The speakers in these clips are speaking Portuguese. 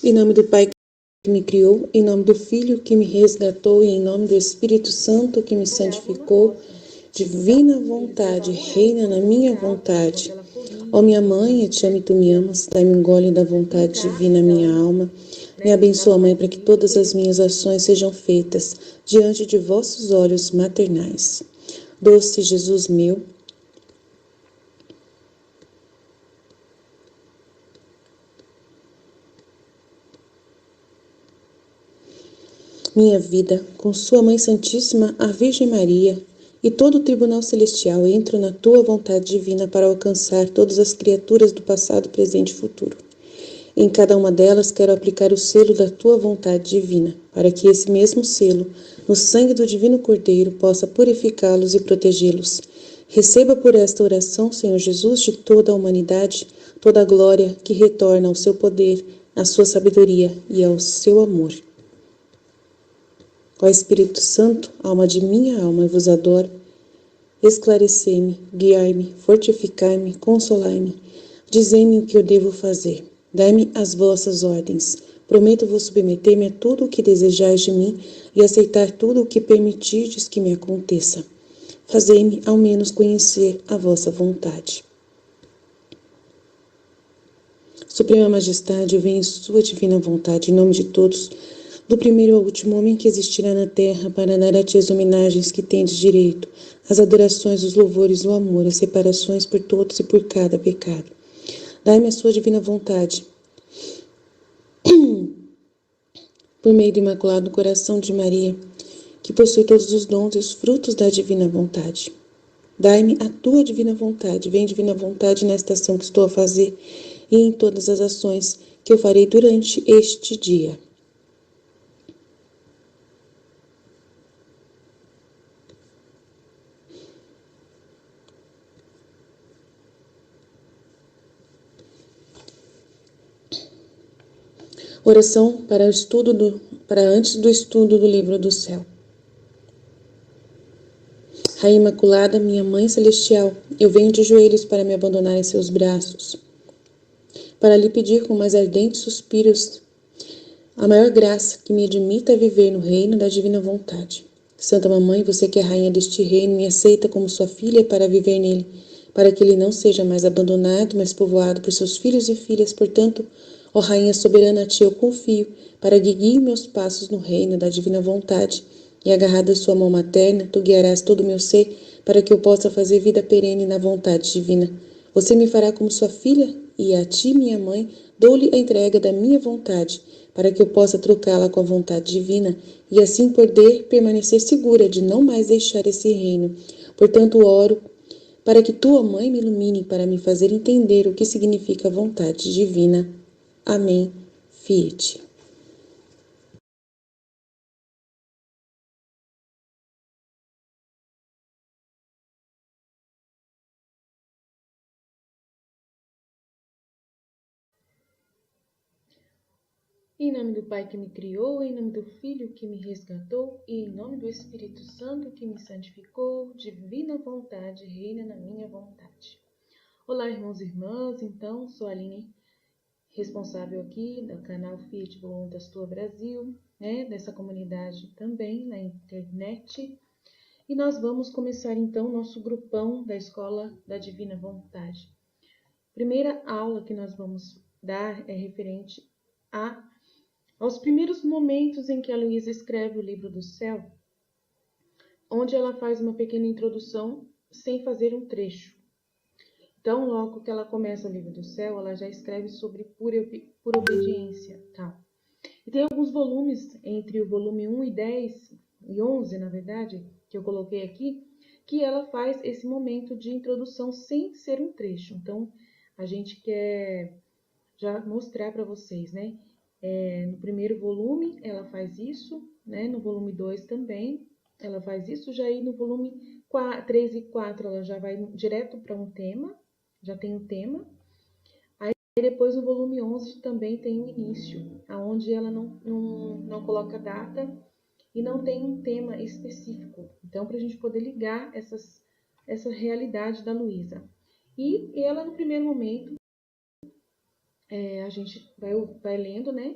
Em nome do Pai que me criou, em nome do Filho que me resgatou e em nome do Espírito Santo que me santificou, divina vontade, reina na minha vontade. Ó minha mãe, eu te amo e tu me amas, dai-me um gole da vontade divina minha alma. Me abençoa, Mãe, para que todas as minhas ações sejam feitas diante de vossos olhos maternais. Doce Jesus meu, minha vida, com sua Mãe Santíssima, a Virgem Maria, e todo o Tribunal Celestial, entro na tua vontade divina para alcançar todas as criaturas do passado, presente e futuro. Em cada uma delas quero aplicar o selo da tua vontade divina, para que esse mesmo selo, no sangue do Divino Cordeiro, possa purificá-los e protegê-los. Receba por esta oração, Senhor Jesus, de toda a humanidade, toda a glória que retorna ao seu poder, à sua sabedoria e ao seu amor. Ó Espírito Santo, alma de minha alma, eu vos adoro. Esclarecei-me, guiai-me, fortificai-me, consolai-me. Dizei-me o que eu devo fazer. Dai-me as vossas ordens. Prometo vos submeter-me a tudo o que desejais de mim e aceitar tudo o que permitirdes que me aconteça. Fazei-me, ao menos, conhecer a vossa vontade. Suprema Majestade, eu venho em sua divina vontade, em nome de todos, do primeiro ao último homem que existirá na terra, para dar a ti as homenagens que tendes direito, as adorações, os louvores, o amor, as reparações por todos e por cada pecado. Dai-me a sua divina vontade, por meio do Imaculado Coração de Maria, que possui todos os dons e os frutos da divina vontade. Dai-me a tua divina vontade, vem divina vontade nesta ação que estou a fazer e em todas as ações que eu farei durante este dia. Oração para antes do estudo do livro do céu. Rainha Imaculada, minha Mãe Celestial, eu venho de joelhos para me abandonar em seus braços, para lhe pedir com mais ardentes suspiros a maior graça que me admita a viver no reino da divina vontade. Santa Mamãe, você que é rainha deste reino, me aceita como sua filha para viver nele, para que ele não seja mais abandonado, mas povoado por seus filhos e filhas. Portanto, ó Rainha soberana, a ti eu confio, para que guie meus passos no reino da divina vontade, e agarrada à sua mão materna, tu guiarás todo o meu ser, para que eu possa fazer vida perene na vontade divina. Você me fará como sua filha, e a ti, minha mãe, dou-lhe a entrega da minha vontade, para que eu possa trocá-la com a vontade divina, e assim poder permanecer segura de não mais deixar esse reino. Portanto, oro para que tua mãe me ilumine para me fazer entender o que significa a vontade divina. Amém. Fiat. Em nome do Pai que me criou, em nome do Filho que me resgatou e em nome do Espírito Santo que me santificou, divina vontade reina na minha vontade. Olá, irmãos e irmãs, então, sou a Aline, responsável aqui do canal Fiat Voluntas Tua Brasil, dessa comunidade também na internet. E nós vamos começar então o nosso grupão da Escola da Divina Vontade. Primeira aula que nós vamos dar é referente aos primeiros momentos em que a Luísa escreve o livro do céu, onde ela faz uma pequena introdução sem fazer um trecho. Então, logo que ela começa o livro do céu, ela já escreve sobre pura obediência. Tá? E tem alguns volumes, entre o volume 1 e 10, e 11, na verdade, que eu coloquei aqui, que ela faz esse momento de introdução sem ser um trecho. Então, a gente quer já mostrar para vocês, né? No primeiro volume ela faz isso, né? No volume 2 também ela faz isso, já aí no volume 3 e 4 ela já vai direto para um tema, já tem um tema. Aí depois no volume 11 também tem o início, onde ela não coloca data e não tem um tema específico. Então, para a gente poder ligar essa realidade da Luísa. E ela no primeiro momento, a gente vai lendo, né?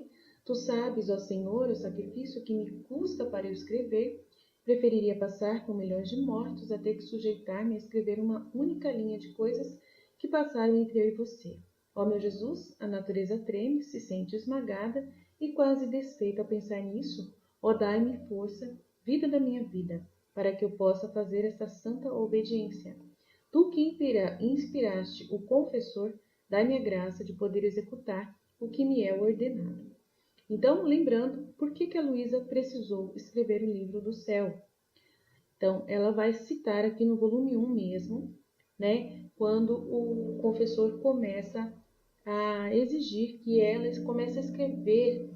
Tu sabes, ó Senhor, o sacrifício que me custa para eu escrever. Preferiria passar por milhões de mortos a ter que sujeitar-me a escrever uma única linha de coisas que passaram entre eu e você. Ó meu Jesus, a natureza treme, se sente esmagada e quase desfeita ao pensar nisso. Ó, dai-me força, vida da minha vida, para que eu possa fazer esta santa obediência. Tu que inspiraste o confessor, dai-me a graça de poder executar o que me é ordenado. Então, lembrando, por que a Luísa precisou escrever o livro do céu? Então, ela vai citar aqui no volume 1 mesmo, né, quando o confessor começa a exigir que ela comece a escrever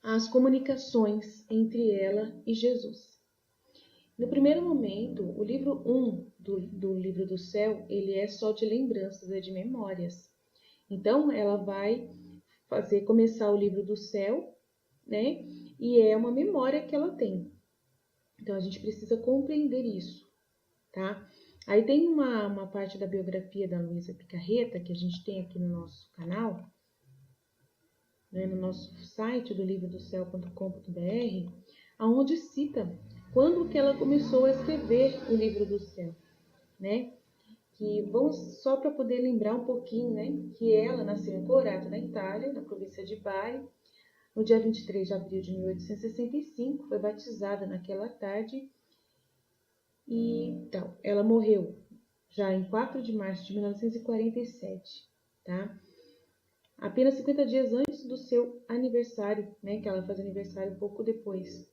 as comunicações entre ela e Jesus. No primeiro momento, o livro 1 do livro do céu, ele é só de lembranças, é de memórias. Então, ela vai começar o livro do céu, né? E é uma memória que ela tem. Então, a gente precisa compreender isso, tá? Aí tem uma parte da biografia da Luísa Picarreta, que a gente tem aqui no nosso canal, né, no nosso site do livrodocéu.com.br, aonde cita quando que ela começou a escrever o livro do céu, né? Que vamos só para poder lembrar um pouquinho, né? Que ela nasceu em Corato, na Itália, na província de Bari, no dia 23 de abril de 1865, foi batizada naquela tarde e então, ela morreu já em 4 de março de 1947, tá? Apenas 50 dias antes do seu aniversário, né? Que ela faz aniversário pouco depois.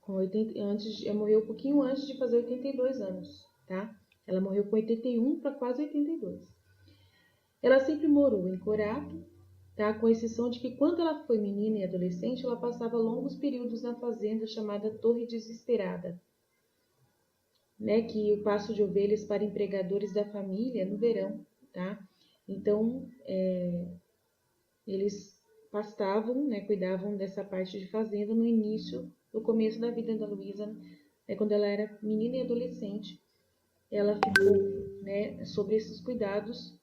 Ela morreu um pouquinho antes de fazer 82 anos, tá? Ela morreu com 81 para quase 82. Ela sempre morou em Corato, tá? Com exceção de que quando ela foi menina e adolescente, ela passava longos períodos na fazenda chamada Torre Desesperada, né? Que o pasto de ovelhas para empregadores da família no verão, tá? Então, eles pastavam, né? Cuidavam dessa parte de fazenda no começo da vida da Luísa, né? Quando ela era menina e adolescente, ela ficou, né? Sobre esses cuidados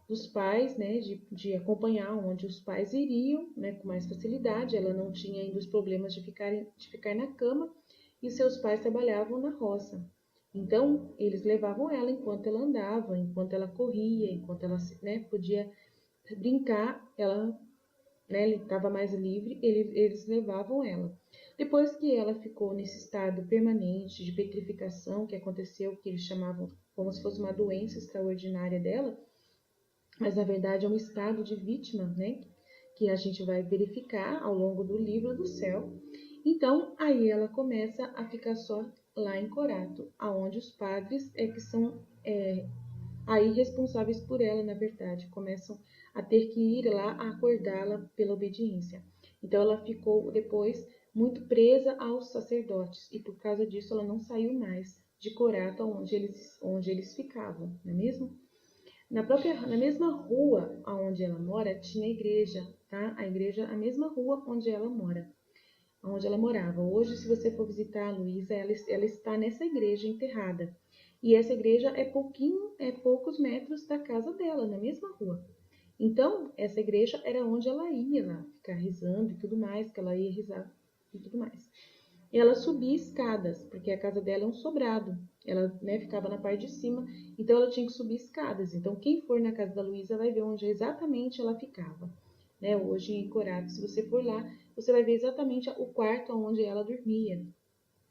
dos pais, né, de acompanhar onde os pais iriam, né, com mais facilidade. Ela não tinha ainda os problemas de ficar na cama e seus pais trabalhavam na roça. Então, eles levavam ela enquanto ela andava, enquanto ela corria, enquanto ela, né, podia brincar, ela, né, estava mais livre, eles levavam ela. Depois que ela ficou nesse estado permanente de petrificação, que aconteceu, que eles chamavam como se fosse uma doença extraordinária dela, mas na verdade é um estado de vítima, né? Que a gente vai verificar ao longo do livro do céu. Então, aí ela começa a ficar só lá em Corato, aonde os padres que são aí responsáveis por ela, na verdade, começam a ter que ir lá a acordá-la pela obediência. Então, ela ficou depois muito presa aos sacerdotes e por causa disso ela não saiu mais de Corato, onde eles ficavam, não é mesmo? Na mesma rua onde ela mora, tinha a igreja, tá? A igreja, a mesma rua onde ela mora, onde ela morava. Hoje, se você for visitar a Luísa, ela está nessa igreja enterrada. E essa igreja é poucos metros da casa dela, na mesma rua. Então, essa igreja era onde ela ia lá, ficar rezando e tudo mais, que ela ia rezar e tudo mais. Ela subia escadas, porque a casa dela é um sobrado. Ela, né, ficava na parte de cima, então ela tinha que subir escadas. Então, quem for na casa da Luísa vai ver onde exatamente ela ficava. Né? Hoje em Corato, se você for lá, você vai ver exatamente o quarto onde ela dormia.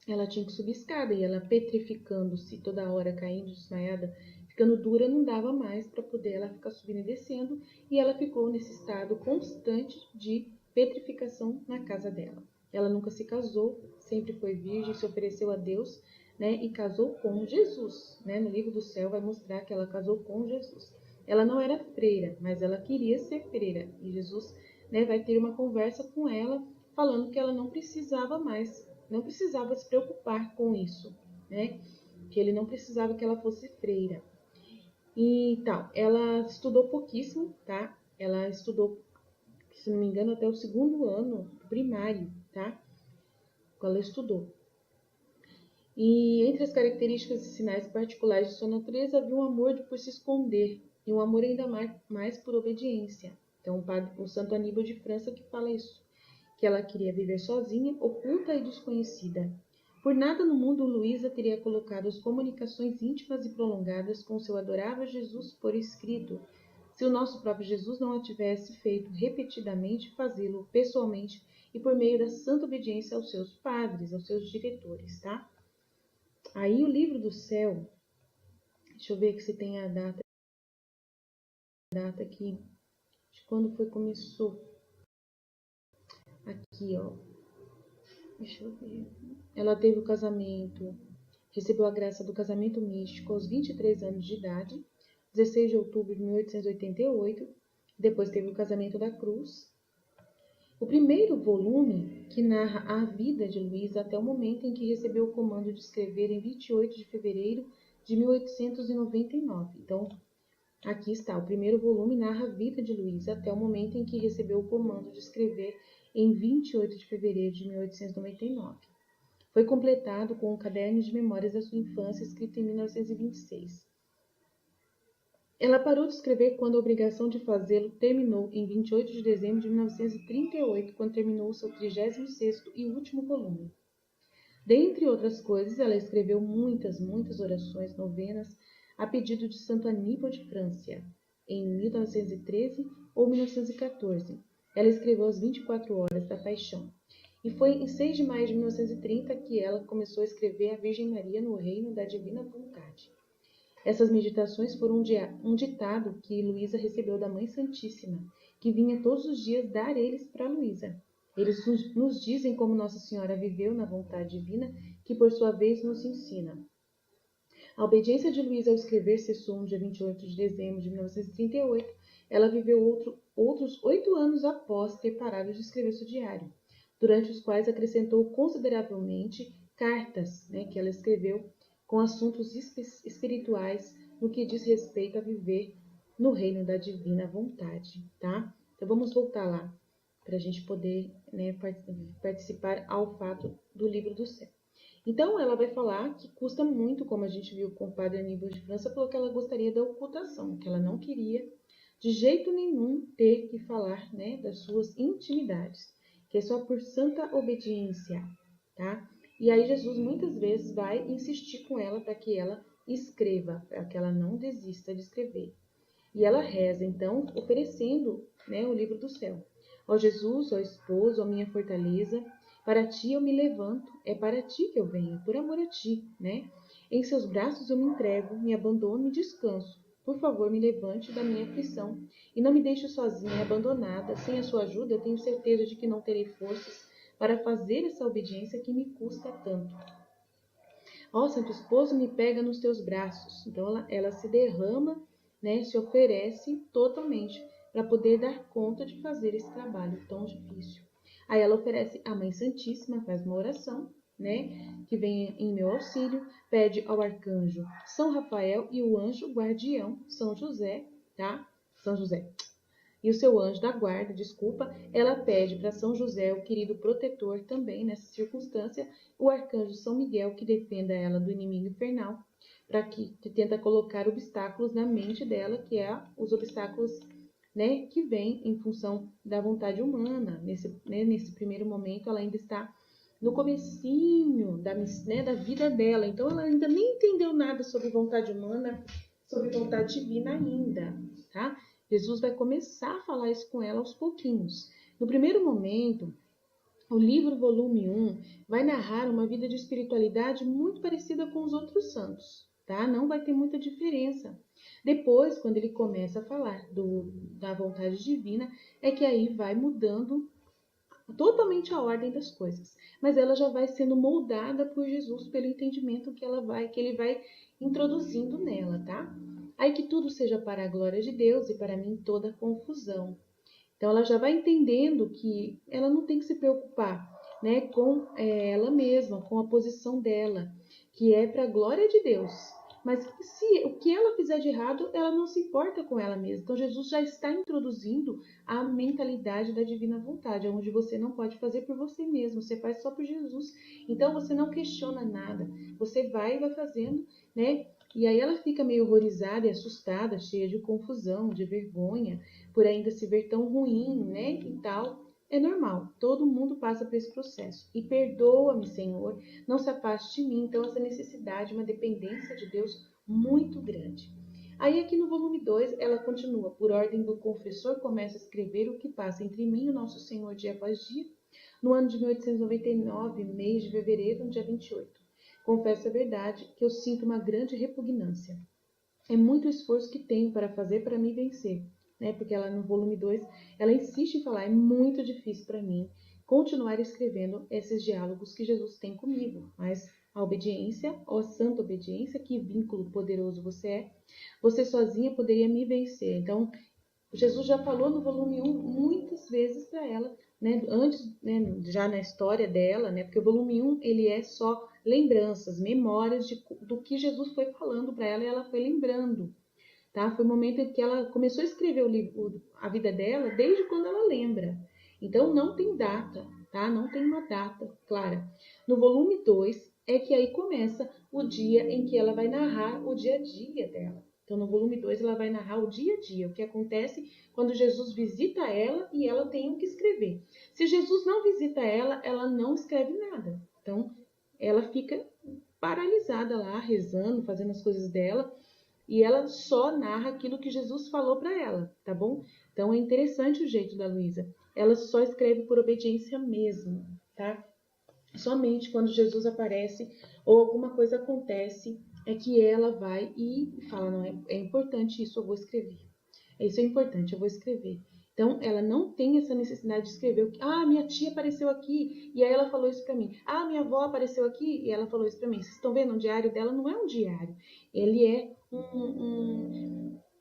Ela tinha que subir escada e ela petrificando-se toda hora, caindo, desmaiada, ficando dura, não dava mais para poder ela ficar subindo e descendo. E ela ficou nesse estado constante de petrificação na casa dela. Ela nunca se casou, sempre foi virgem, se ofereceu a Deus, né, e casou com Jesus. Né? No livro do céu vai mostrar que ela casou com Jesus. Ela não era freira, mas ela queria ser freira. E Jesus, né, vai ter uma conversa com ela, falando que ela não precisava se preocupar com isso, né? Que ele não precisava que ela fosse freira. E tal, ela estudou pouquíssimo, tá? Ela estudou, se não me engano, até o 2º ano primário, tá? Ela estudou. E entre as características e sinais particulares de sua natureza havia um amor por se esconder e um amor ainda mais por obediência. Então, o Santo Aníbal de França que fala isso, que ela queria viver sozinha, oculta e desconhecida. Por nada no mundo Luísa teria colocado as comunicações íntimas e prolongadas com seu adorável Jesus por escrito, se o nosso próprio Jesus não a tivesse feito repetidamente fazê-lo pessoalmente e por meio da santa obediência aos seus padres, aos seus diretores, tá? Aí o livro do céu, deixa eu ver aqui se tem a data aqui, de quando foi começou. Aqui, ó. Deixa eu ver. Ela teve o casamento, recebeu a graça do casamento místico aos 23 anos de idade, 16 de outubro de 1888. Depois teve o casamento da cruz. O primeiro volume, que narra a vida de Luísa até o momento em que recebeu o comando de escrever em 28 de fevereiro de 1899. Então, aqui está, o primeiro volume narra a vida de Luísa até o momento em que recebeu o comando de escrever em 28 de fevereiro de 1899. Foi completado com um caderno de memórias da sua infância, escrito em 1926. Ela parou de escrever quando a obrigação de fazê-lo terminou em 28 de dezembro de 1938, quando terminou o seu 36º e último volume. Dentre outras coisas, ela escreveu muitas orações, novenas, a pedido de Santo Aníbal de França, em 1913 ou 1914. Ela escreveu as 24 Horas da Paixão. E foi em 6 de maio de 1930 que ela começou a escrever a Virgem Maria no Reino da Divina Vontade. Essas meditações foram um ditado que Luísa recebeu da Mãe Santíssima, que vinha todos os dias dar eles para Luísa. Eles nos dizem como Nossa Senhora viveu na vontade divina, que por sua vez nos ensina. A obediência de Luísa ao escrever cessou no dia 28 de dezembro de 1938. Ela viveu outros 8 anos após ter parado de escrever seu diário, durante os quais acrescentou consideravelmente cartas, que ela escreveu com assuntos espirituais no que diz respeito a viver no reino da divina vontade, tá? Então vamos voltar lá para a gente poder participar ao fato do livro do céu. Então ela vai falar que custa muito, como a gente viu com o padre Aníbal de França, falou que ela gostaria da ocultação, que ela não queria de jeito nenhum ter que falar, das suas intimidades, que é só por santa obediência, tá? E aí Jesus muitas vezes vai insistir com ela para que ela escreva, para que ela não desista de escrever. E ela reza, então, oferecendo o livro do céu. Ó Jesus, ó esposo, ó minha fortaleza, para ti eu me levanto, é para ti que eu venho, por amor a ti, Em seus braços eu me entrego, me abandono e descanso. Por favor, me levante da minha aflição e não me deixe sozinha e abandonada. Sem a sua ajuda, eu tenho certeza de que não terei forças para fazer essa obediência que me custa tanto. Ó Santo Esposo, me pega nos teus braços. Então ela se derrama, se oferece totalmente para poder dar conta de fazer esse trabalho tão difícil. Aí ela oferece a Mãe Santíssima, faz uma oração, que vem em meu auxílio, pede ao arcanjo São Rafael e o anjo guardião São José, tá? São José. E o seu anjo da guarda, ela pede para São José, o querido protetor também nessa circunstância, o arcanjo São Miguel, que defenda ela do inimigo infernal, para que tenta colocar obstáculos na mente dela, que é os obstáculos, que vêm em função da vontade humana. Nesse primeiro momento, ela ainda está no comecinho da vida dela, então ela ainda nem entendeu nada sobre vontade humana, sobre vontade divina ainda, tá? Jesus vai começar a falar isso com ela aos pouquinhos. No primeiro momento, o livro volume 1 vai narrar uma vida de espiritualidade muito parecida com os outros santos, tá? Não vai ter muita diferença. Depois, quando ele começa a falar da vontade divina, é que aí vai mudando totalmente a ordem das coisas. Mas ela já vai sendo moldada por Jesus pelo entendimento que ele vai introduzindo nela, tá? Aí que tudo seja para a glória de Deus e para mim toda confusão. Então ela já vai entendendo que ela não tem que se preocupar, com ela mesma, com a posição dela, que é para a glória de Deus. Mas o que ela fizer de errado, ela não se importa com ela mesma. Então Jesus já está introduzindo a mentalidade da divina vontade, onde você não pode fazer por você mesmo, você faz só por Jesus. Então você não questiona nada, você vai fazendo, E aí ela fica meio horrorizada e assustada, cheia de confusão, de vergonha, por ainda se ver tão ruim, né? E tal. É normal, todo mundo passa por esse processo. E perdoa-me, Senhor, não se afaste de mim. Então, essa necessidade, uma dependência de Deus muito grande. Aí, aqui no volume 2, ela continua. Por ordem do confessor, começa a escrever o que passa entre mim e o nosso Senhor dia após dia. No ano de 1899, mês de fevereiro, no dia 28. Confesso a verdade que eu sinto uma grande repugnância. É muito esforço que tenho para fazer para me vencer, né? Porque ela no volume 2, ela insiste em falar, é muito difícil para mim continuar escrevendo esses diálogos que Jesus tem comigo, mas a obediência, ó santa obediência, que vínculo poderoso você sozinha poderia me vencer. Então, Jesus já falou no volume 1 muitas vezes para ela, né, antes, né, já na história dela, né, porque o volume 1 ele é só lembranças, memórias do que Jesus foi falando para ela e ela foi lembrando. Tá? Foi o momento em que ela começou a escrever a vida dela desde quando ela lembra. Então não tem data, tá? Não tem uma data clara. No volume 2 é que aí começa o dia em que ela vai narrar o dia a dia dela. Então no volume 2 ela vai narrar o dia a dia, o que acontece quando Jesus visita ela e ela tem o que escrever. Se Jesus não visita ela, ela não escreve nada. Então ela fica paralisada lá, rezando, fazendo as coisas dela. E ela só narra aquilo que Jesus falou para ela, tá bom? Então é interessante o jeito da Luísa. Ela só escreve por obediência mesmo, tá? Somente quando Jesus aparece ou alguma coisa acontece é que ela vai e fala, não, é importante isso, eu vou escrever. Isso é importante, eu vou escrever. Então, ela não tem essa necessidade de escrever. Minha tia apareceu aqui e aí ela falou isso para mim. Minha avó apareceu aqui e ela falou isso para mim. Vocês estão vendo? O diário dela não é um diário. Ele é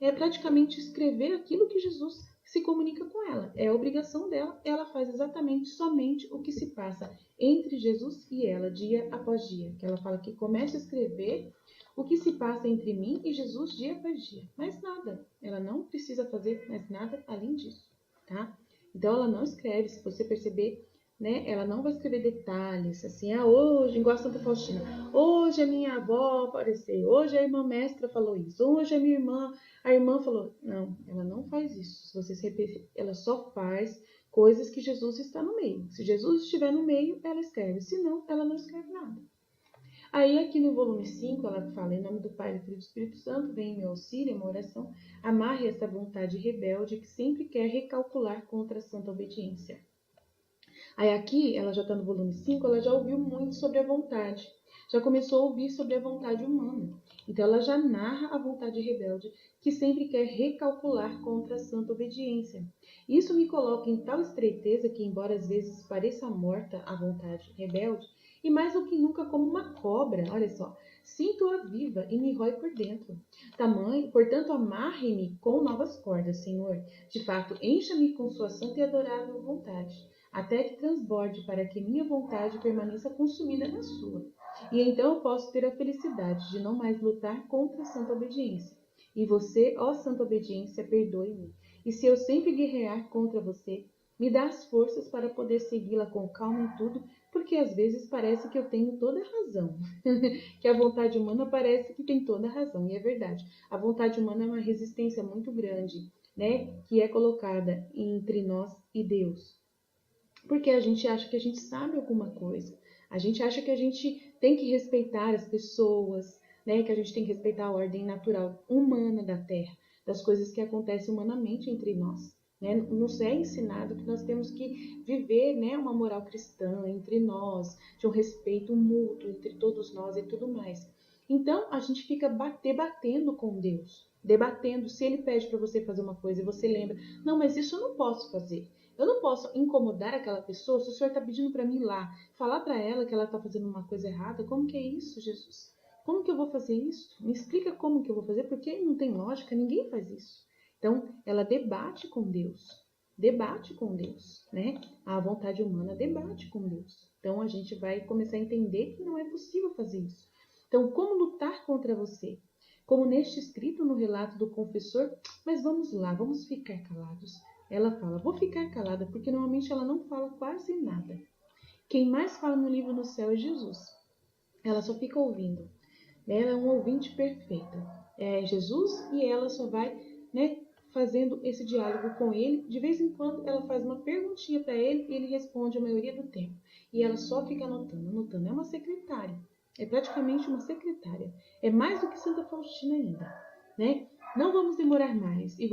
é praticamente escrever aquilo que Jesus se comunica com ela. É a obrigação dela. Ela faz exatamente somente o que se passa entre Jesus e ela, dia após dia. Que ela fala que começa a escrever o que se passa entre mim e Jesus dia após dia. Mais nada. Ela não precisa fazer mais nada além disso, tá? Então, ela não escreve, se você perceber, né? Ela não vai escrever detalhes, assim, hoje, igual a Santa Faustina, hoje a minha avó apareceu, hoje a irmã mestra falou isso, hoje a irmã falou. Não, ela não faz isso. Se você se repetir, ela só faz coisas que Jesus está no meio. Se Jesus estiver no meio, ela escreve. Se não, ela não escreve nada. Aí aqui no volume 5, ela fala, em nome do Pai, do Filho e do Espírito Santo, vem em meu auxílio, uma oração, amarre essa vontade rebelde que sempre quer recalcular contra a santa obediência. Aí aqui, ela já está no volume 5, ela já ouviu muito sobre a vontade, já começou a ouvir sobre a vontade humana. Então ela já narra a vontade rebelde que sempre quer recalcular contra a santa obediência. Isso me coloca em tal estreiteza que, embora às vezes pareça morta a vontade rebelde, e mais do que nunca como uma cobra, olha só, sinto-a viva e me rói por dentro. Portanto, amarre-me com novas cordas, Senhor. De fato, encha-me com sua santa e adorável vontade, até que transborde para que minha vontade permaneça consumida na sua. E então eu posso ter a felicidade de não mais lutar contra a santa obediência. E você, ó santa obediência, perdoe-me. E se eu sempre guerrear contra você, me dá as forças para poder segui-la com calma em tudo, porque às vezes parece que eu tenho toda a razão. Que a vontade humana parece que tem toda a razão, e é verdade. A vontade humana é uma resistência muito grande, né, que é colocada entre nós e Deus. Porque a gente acha que a gente sabe alguma coisa. A gente acha que a gente tem que respeitar as pessoas, né, que a gente tem que respeitar a ordem natural humana da Terra, das coisas que acontecem humanamente entre nós. Né? Nos é ensinado que nós temos que viver, né, uma moral cristã entre nós, de um respeito mútuo entre todos nós e tudo mais. Então, a gente fica debatendo com Deus, debatendo. Se Ele pede para você fazer uma coisa e você lembra, não, mas isso eu não posso fazer. Eu não posso incomodar aquela pessoa se o Senhor está pedindo para mim ir lá, falar para ela que ela está fazendo uma coisa errada. Como que é isso, Jesus? Como que eu vou fazer isso? Me explica como que eu vou fazer, porque não tem lógica, ninguém faz isso. Então, ela debate com Deus, né? A vontade humana debate com Deus. Então, a gente vai começar a entender que não é possível fazer isso. Então, como lutar contra você? Como neste escrito no relato do confessor, mas vamos lá, vamos ficar calados. Ela fala, vou ficar calada, porque normalmente ela não fala quase nada. Quem mais fala no livro do céu é Jesus. Ela só fica ouvindo. né? Ela é um ouvinte perfeita. É Jesus e ela só vai, né, fazendo esse diálogo com ele. De vez em quando ela faz uma perguntinha para ele e ele responde a maioria do tempo. E ela só fica anotando, anotando. É uma secretária. É praticamente uma secretária. É mais do que Santa Faustina ainda, né? Não vamos demorar mais e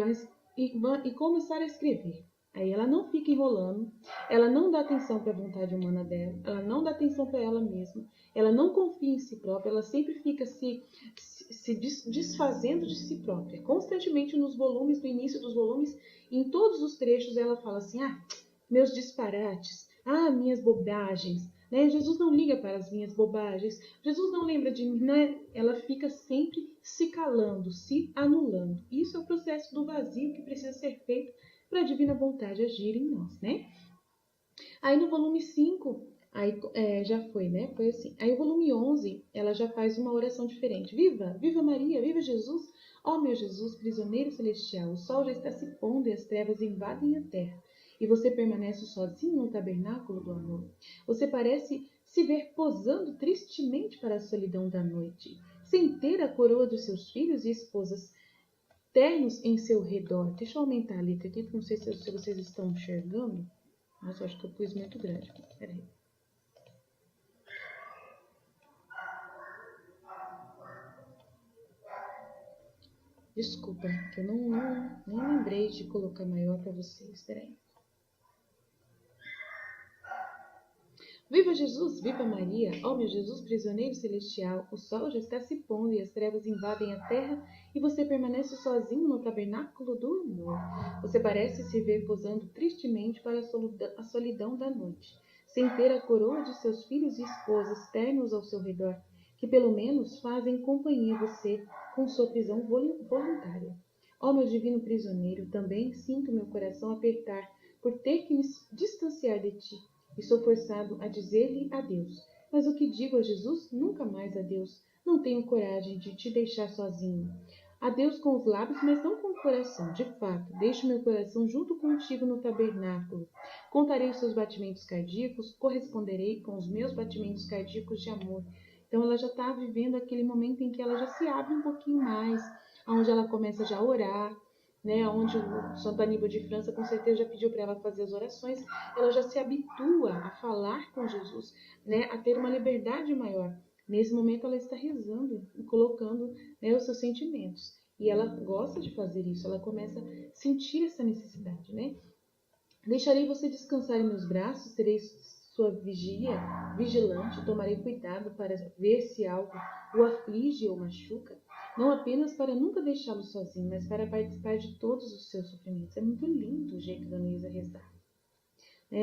começar a escrever. Aí ela não fica enrolando, ela não dá atenção para a vontade humana dela, ela não dá atenção para ela mesma, ela não confia em si própria, ela sempre fica se desfazendo de si própria. Constantemente nos volumes, no início dos volumes, em todos os trechos ela fala assim, meus disparates, minhas bobagens, né? Jesus não liga para as minhas bobagens, Jesus não lembra de mim, né? Ela fica sempre se calando, se anulando. Isso é o processo do vazio que precisa ser feito para a divina vontade agir em nós, né? Aí no volume 5, já foi, né? Foi assim. Aí o volume 11, ela já faz uma oração diferente. Viva! Viva Maria! Viva Jesus! Ó meu Jesus, prisioneiro celestial, o sol já está se pondo e as trevas invadem a terra. E você permanece sozinho no tabernáculo do amor. Você parece se ver posando tristemente para a solidão da noite, sem ter a coroa dos seus filhos e esposas ternos em seu redor. Deixa eu aumentar a letra aqui, não sei se vocês estão enxergando. Nossa, eu acho que eu pus muito grande aqui. Peraí. Desculpa, que eu nem lembrei de colocar maior para vocês. Peraí. Viva Jesus, viva Maria, ó meu Jesus prisioneiro celestial, o sol já está se pondo e as trevas invadem a terra e você permanece sozinho no tabernáculo do amor. Você parece se ver posando tristemente para a solidão da noite, sem ter a coroa de seus filhos e esposas ternos ao seu redor, que pelo menos fazem companhia a você com sua prisão voluntária. Ó meu divino prisioneiro, também sinto meu coração apertar por ter que me distanciar de ti. E sou forçado a dizer-lhe adeus. Mas o que digo a Jesus? Nunca mais adeus. Não tenho coragem de te deixar sozinho. Adeus com os lábios, mas não com o coração. De fato, deixo meu coração junto contigo no tabernáculo. Contarei os seus batimentos cardíacos, corresponderei com os meus batimentos cardíacos de amor. Então ela já está vivendo aquele momento em que ela já se abre um pouquinho mais, onde ela começa já a orar, né, onde o Santo Aníbal de França com certeza já pediu para ela fazer as orações, ela já se habitua a falar com Jesus, né, a ter uma liberdade maior. Nesse momento ela está rezando e colocando, né, os seus sentimentos. E ela gosta de fazer isso, ela começa a sentir essa necessidade, né? Deixarei você descansar em meus braços, serei sua vigilante, tomarei cuidado para ver se algo o aflige ou machuca, não apenas para nunca deixá-lo sozinho, mas para participar de todos os seus sofrimentos. É muito lindo o jeito da Luísa rezar.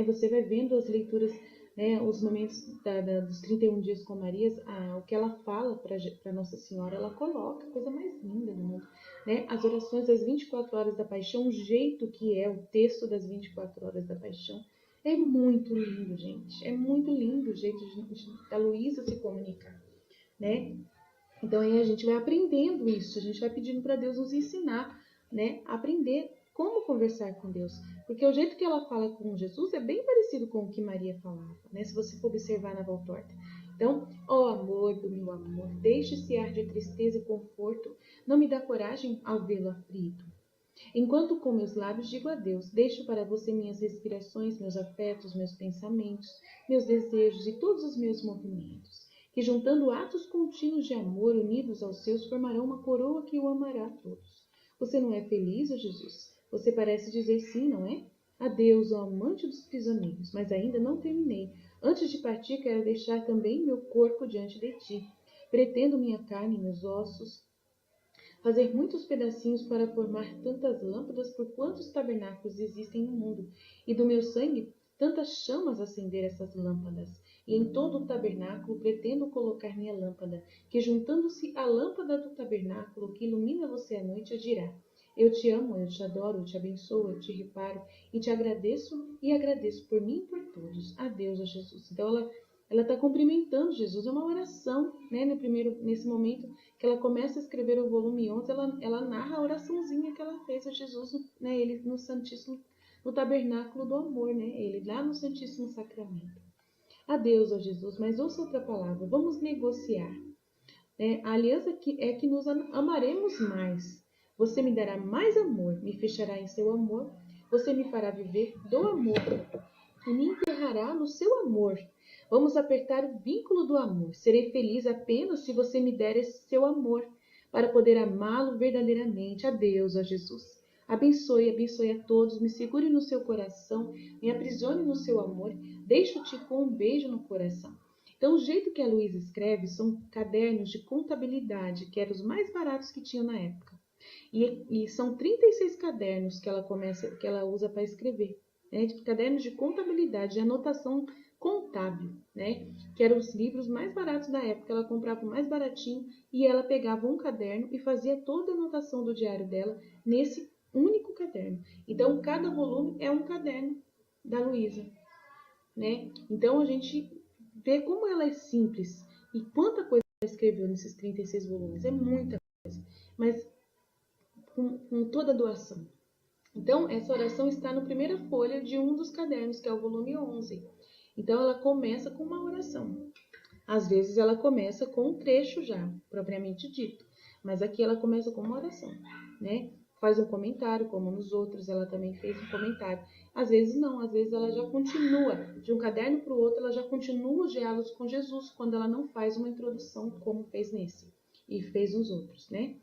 Você vai vendo as leituras, né, os momentos dos 31 dias com Maria, o que ela fala para Nossa Senhora, ela coloca, a coisa mais linda do mundo. Né? As orações das 24 horas da paixão, o jeito que é o texto das 24 horas da paixão, é muito lindo, gente. É muito lindo o jeito da Luísa se comunicar, né? Então aí a gente vai aprendendo isso, a gente vai pedindo para Deus nos ensinar, né? Aprender como conversar com Deus. Porque o jeito que ela fala com Jesus é bem parecido com o que Maria falava, né? Se você for observar na Valtorta. Então, ó amor do meu amor, deixe esse ar de tristeza e conforto, não me dá coragem ao vê-lo aflito. Enquanto com meus lábios digo adeus, deixo para você minhas respirações, meus afetos, meus pensamentos, meus desejos e todos os meus movimentos, que juntando atos contínuos de amor unidos aos seus, formarão uma coroa que o amará a todos. Você não é feliz, ó Jesus? Você parece dizer sim, não é? Adeus, ó amante dos prisioneiros, mas ainda não terminei. Antes de partir, quero deixar também meu corpo diante de ti. Pretendo minha carne e meus ossos, fazer muitos pedacinhos para formar tantas lâmpadas por quantos tabernáculos existem no mundo, e do meu sangue tantas chamas acender essas lâmpadas. E em todo o tabernáculo pretendo colocar minha lâmpada, que juntando-se à lâmpada do tabernáculo que ilumina você à noite, dirá: eu te amo, eu te adoro, eu te abençoo, eu te reparo, e te agradeço e agradeço por mim e por todos. Adeus a Jesus. Então ela está cumprimentando Jesus, é uma oração, né? Nesse momento que ela começa a escrever o volume 11, ela narra a oraçãozinha que ela fez a Jesus, né? Ele no Santíssimo, no tabernáculo do amor, né? Ele lá no Santíssimo Sacramento. Adeus, ó Jesus, mas ouça outra palavra, vamos negociar. né? A aliança é que nos amaremos mais. Você me dará mais amor, me fechará em seu amor, você me fará viver do amor e me enterrará no seu amor. Vamos apertar o vínculo do amor. Serei feliz apenas se você me der esse seu amor, para poder amá-lo verdadeiramente. A Deus, a Jesus. Abençoe, abençoe a todos, me segure no seu coração, me aprisione no seu amor, deixo-te com um beijo no coração. Então, o jeito que a Luísa escreve são cadernos de contabilidade, que eram os mais baratos que tinham na época. E são 36 cadernos que ela usa para escrever, né? De cadernos de contabilidade, de anotação contábil, né? Que eram os livros mais baratos da época. Ela comprava o mais baratinho e ela pegava um caderno e fazia toda a anotação do diário dela nesse único caderno. Então, cada volume é um caderno da Luísa, né? Então, a gente vê como ela é simples e quanta coisa ela escreveu nesses 36 volumes. É muita coisa, mas com toda a doação. Então, essa oração está na primeira folha de um dos cadernos, que é o volume 11. Então, ela começa com uma oração. Às vezes, ela começa com um trecho já, propriamente dito. Mas aqui ela começa com uma oração, né? Faz um comentário, como nos outros, ela também fez um comentário. Às vezes não, às vezes ela já continua, de um caderno para o outro, ela já continua os diálogos com Jesus, quando ela não faz uma introdução como fez nesse e fez nos outros, né?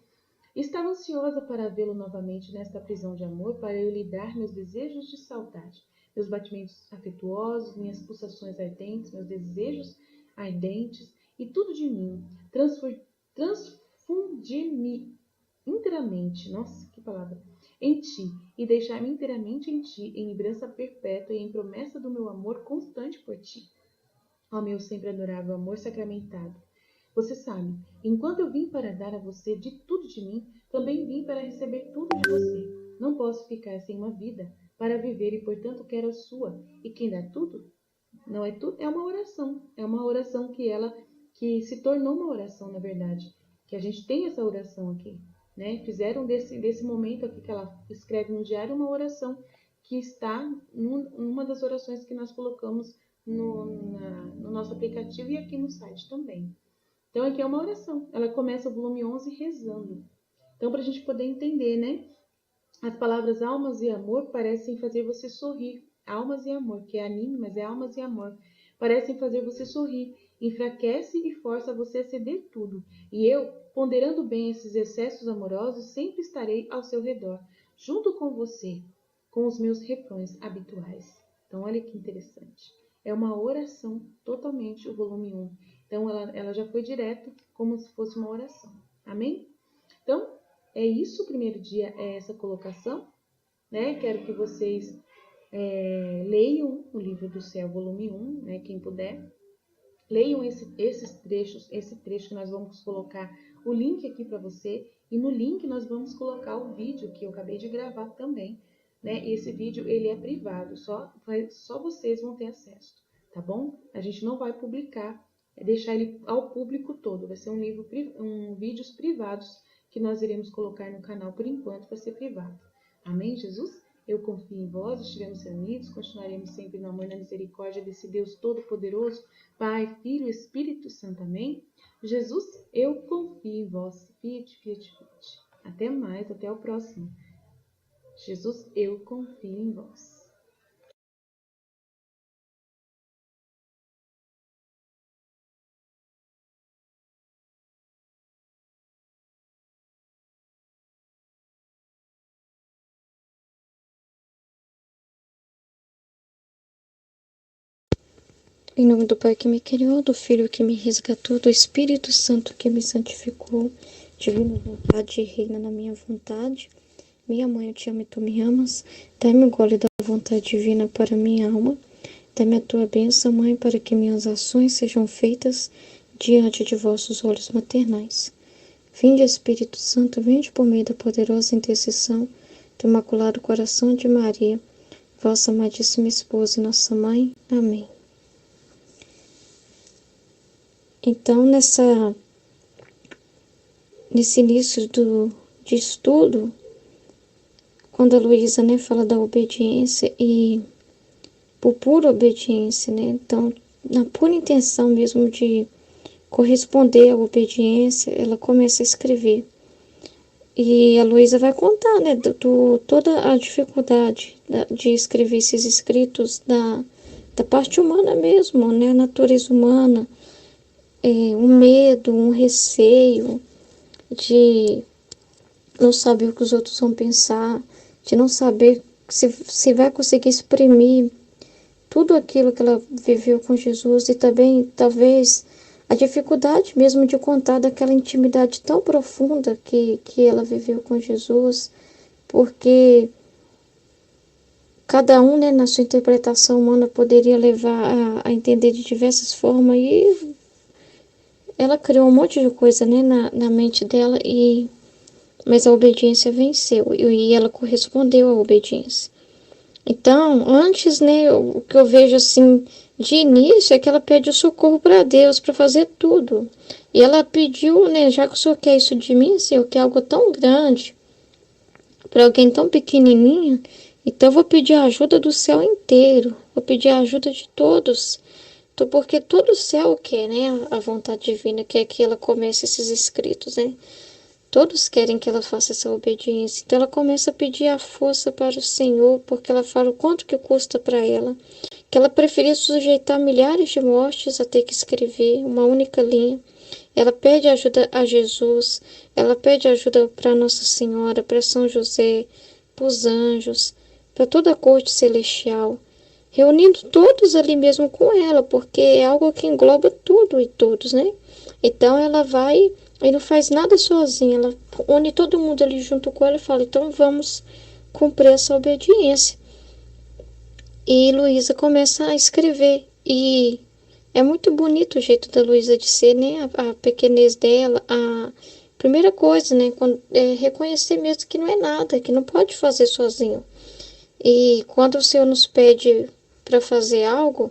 Estava ansiosa para vê-lo novamente nesta prisão de amor, para eu lhe dar meus desejos de saudade, meus batimentos afetuosos, minhas pulsações ardentes, meus desejos ardentes e tudo de mim. Transfundir-me inteiramente, nossa, que palavra, em ti, e deixar-me inteiramente em ti, em lembrança perpétua e em promessa do meu amor constante por ti. Ó meu sempre adorável amor sacramentado, você sabe, enquanto eu vim para dar a você de tudo de mim, também vim para receber tudo de você. Não posso ficar sem uma vida para viver e, portanto, quero a sua. E quem dá tudo? Não é tudo, é uma oração. É uma oração que se tornou uma oração, na verdade. Que a gente tem essa oração aqui, né? Fizeram desse momento aqui que ela escreve no diário uma oração que está numa das orações que nós colocamos no nosso aplicativo e aqui no site também. Então, aqui é uma oração. Ela começa o volume 11 rezando. Então, para a gente poder entender, né? As palavras almas e amor parecem fazer você sorrir. Almas e amor, que é anime, mas é almas e amor. Parecem fazer você sorrir. Enfraquece e força você a ceder tudo. E eu, ponderando bem esses excessos amorosos, sempre estarei ao seu redor, junto com você, com os meus refrões habituais. Então, olha que interessante. É uma oração totalmente o volume 1. Então, ela já foi direto, como se fosse uma oração. Amém? Então, é isso. O primeiro dia é essa colocação, né? Quero que vocês leiam o Livro do Céu, volume 1, né? Quem puder. Leiam esses trechos, esse trecho que nós vamos colocar o link aqui para você. E no link nós vamos colocar o vídeo que eu acabei de gravar também, né? Esse vídeo, ele é privado, só vocês vão ter acesso, tá bom? A gente não vai publicar, deixar ele ao público todo. Vai ser vídeos privados que nós iremos colocar no canal por enquanto, para ser privado. Amém, Jesus? Eu confio em vós, estivemos reunidos, continuaremos sempre no amor e na misericórdia desse Deus Todo-Poderoso, Pai, Filho e Espírito Santo. Amém? Jesus, eu confio em vós. Fiat, fiat, fiat. Até mais, até o próximo. Jesus, eu confio em vós. Em nome do Pai que me criou, do Filho que me resgatou, do Espírito Santo que me santificou, divina vontade reina na minha vontade. Minha mãe, eu te amo e tu me amas. Dai-me o gole da vontade divina para minha alma. Dai-me a tua bênção, Mãe, para que minhas ações sejam feitas diante de vossos olhos maternais. Vinde, Espírito Santo, vinde por meio da poderosa intercessão do Imaculado Coração de Maria, vossa amadíssima esposa e nossa mãe. Amém. Então, nesse início de estudo, quando a Luísa, né, fala da obediência e por pura obediência, né, então, na pura intenção mesmo de corresponder à obediência, ela começa a escrever. E a Luísa vai contar, né, toda a dificuldade de escrever esses escritos da parte humana mesmo, né, a natureza humana, um medo, um receio de não saber o que os outros vão pensar, de não saber se vai conseguir exprimir tudo aquilo que ela viveu com Jesus e também, talvez, a dificuldade mesmo de contar daquela intimidade tão profunda que ela viveu com Jesus, porque cada um, né, na sua interpretação humana poderia levar a entender de diversas formas e ela criou um monte de coisa, né, na mente dela, mas a obediência venceu e ela correspondeu à obediência. Então, antes, né, o que eu vejo assim de início é que ela pede o socorro para Deus para fazer tudo. E ela pediu, né, já que o Senhor quer isso de mim, Senhor, que é algo tão grande para alguém tão pequenininho, então eu vou pedir a ajuda do céu inteiro, vou pedir a ajuda de todos. Então, porque todo o céu quer, né, a vontade divina, quer que ela comece esses escritos, né? Todos querem que ela faça essa obediência. Então ela começa a pedir a força para o Senhor, porque ela fala o quanto que custa para ela, que ela preferia sujeitar milhares de mortes a ter que escrever uma única linha. Ela pede ajuda a Jesus, ela pede ajuda para Nossa Senhora, para São José, para os anjos, para toda a corte celestial, reunindo todos ali mesmo com ela, porque é algo que engloba tudo e todos, né? Então ela vai e não faz nada sozinha, ela une todo mundo ali junto com ela e fala, então vamos cumprir essa obediência. E Luísa começa a escrever, e é muito bonito o jeito da Luísa de ser, né, a pequenez dela, a primeira coisa, né, é reconhecer mesmo que não é nada, que não pode fazer sozinho. E quando o Senhor nos pede para fazer algo,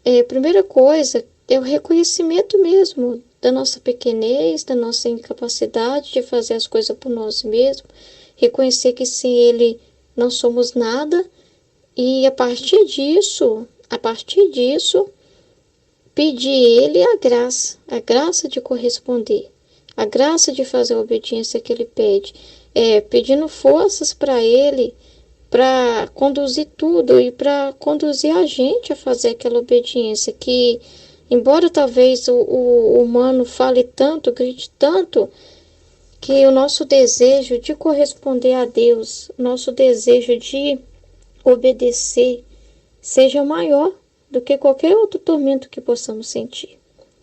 a primeira coisa é o reconhecimento mesmo da nossa pequenez, da nossa incapacidade de fazer as coisas por nós mesmos, reconhecer que sem Ele não somos nada, e a partir disso, pedir a Ele a graça de corresponder, a graça de fazer a obediência que Ele pede, pedindo forças para Ele, para conduzir tudo e para conduzir a gente a fazer aquela obediência que, embora talvez o humano fale tanto, grite tanto, que o nosso desejo de corresponder a Deus, nosso desejo de obedecer, seja maior do que qualquer outro tormento que possamos sentir.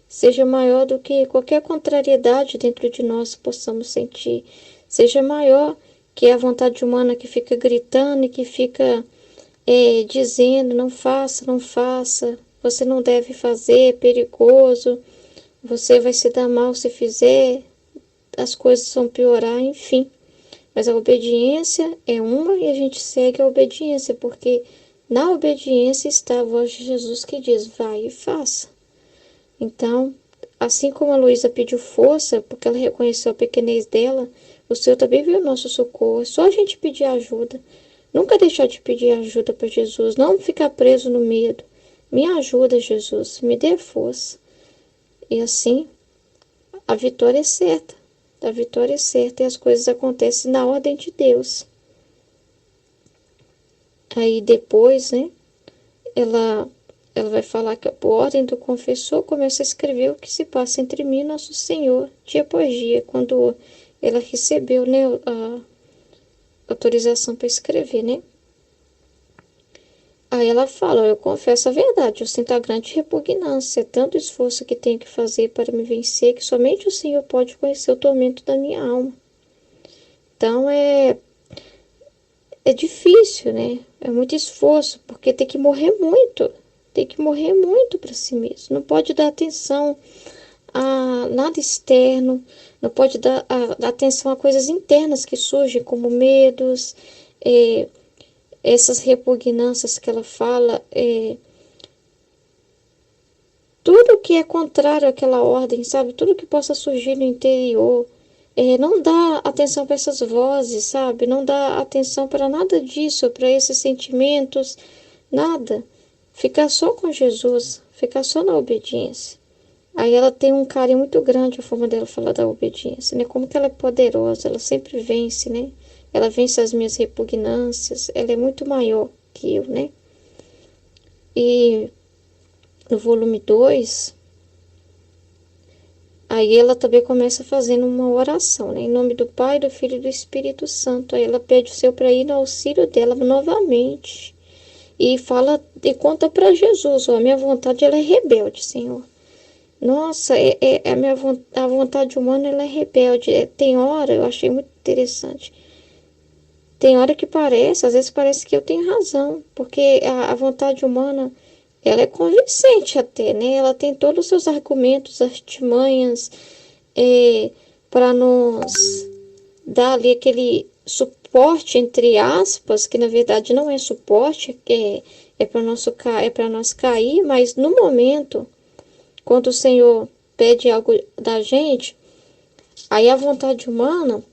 Seja maior do que qualquer contrariedade dentro de nós possamos sentir. Seja maior que a vontade humana que fica gritando e que fica dizendo, não faça, não faça, você não deve fazer, é perigoso, você vai se dar mal se fizer, as coisas vão piorar, enfim. Mas a obediência é uma e a gente segue a obediência, porque na obediência está a voz de Jesus que diz, vai e faça. Então, assim como a Luísa pediu força, porque ela reconheceu a pequenez dela, o Senhor também viu o nosso socorro. É só a gente pedir ajuda. Nunca deixar de pedir ajuda para Jesus. Não ficar preso no medo. Me ajuda, Jesus. Me dê força. E assim, a vitória é certa. A vitória é certa e as coisas acontecem na ordem de Deus. Aí depois, né, ela vai falar que por ordem do confessor começa a escrever o que se passa entre mim e nosso Senhor, dia após dia, quando ela recebeu, né, a autorização para escrever, né. Aí ela fala, eu confesso a verdade, eu sinto a grande repugnância, tanto esforço que tenho que fazer para me vencer, que somente o Senhor pode conhecer o tormento da minha alma. Então é difícil, né, é muito esforço, porque tem que morrer muito para si mesmo, não pode dar atenção a nada externo, não pode dar atenção a coisas internas que surgem, como medos, essas repugnâncias que ela fala, tudo que é contrário àquela ordem, sabe? Tudo que possa surgir no interior, não dá atenção para essas vozes, sabe? Não dá atenção para nada disso, para esses sentimentos, nada. Ficar só com Jesus, ficar só na obediência. Aí ela tem um carinho muito grande, a forma dela falar da obediência, né? Como que ela é poderosa, ela sempre vence, né? Ela vence as minhas repugnâncias, ela é muito maior que eu, né? E no volume 2, aí ela também começa fazendo uma oração, né? Em nome do Pai, do Filho e do Espírito Santo. Aí ela pede o Senhor para ir no auxílio dela novamente. E fala e conta para Jesus, ó, a minha vontade ela é rebelde, Senhor. Nossa, a vontade humana ela é rebelde. Tem hora, eu achei muito interessante. Tem hora que parece, às vezes parece que eu tenho razão, porque a vontade humana, ela é convincente até, né? Ela tem todos os seus argumentos, artimanhas, para nos dar ali aquele suporte, entre aspas, que na verdade não é suporte, que é para nós cair, mas no momento, quando o Senhor pede algo da gente, aí a vontade humana,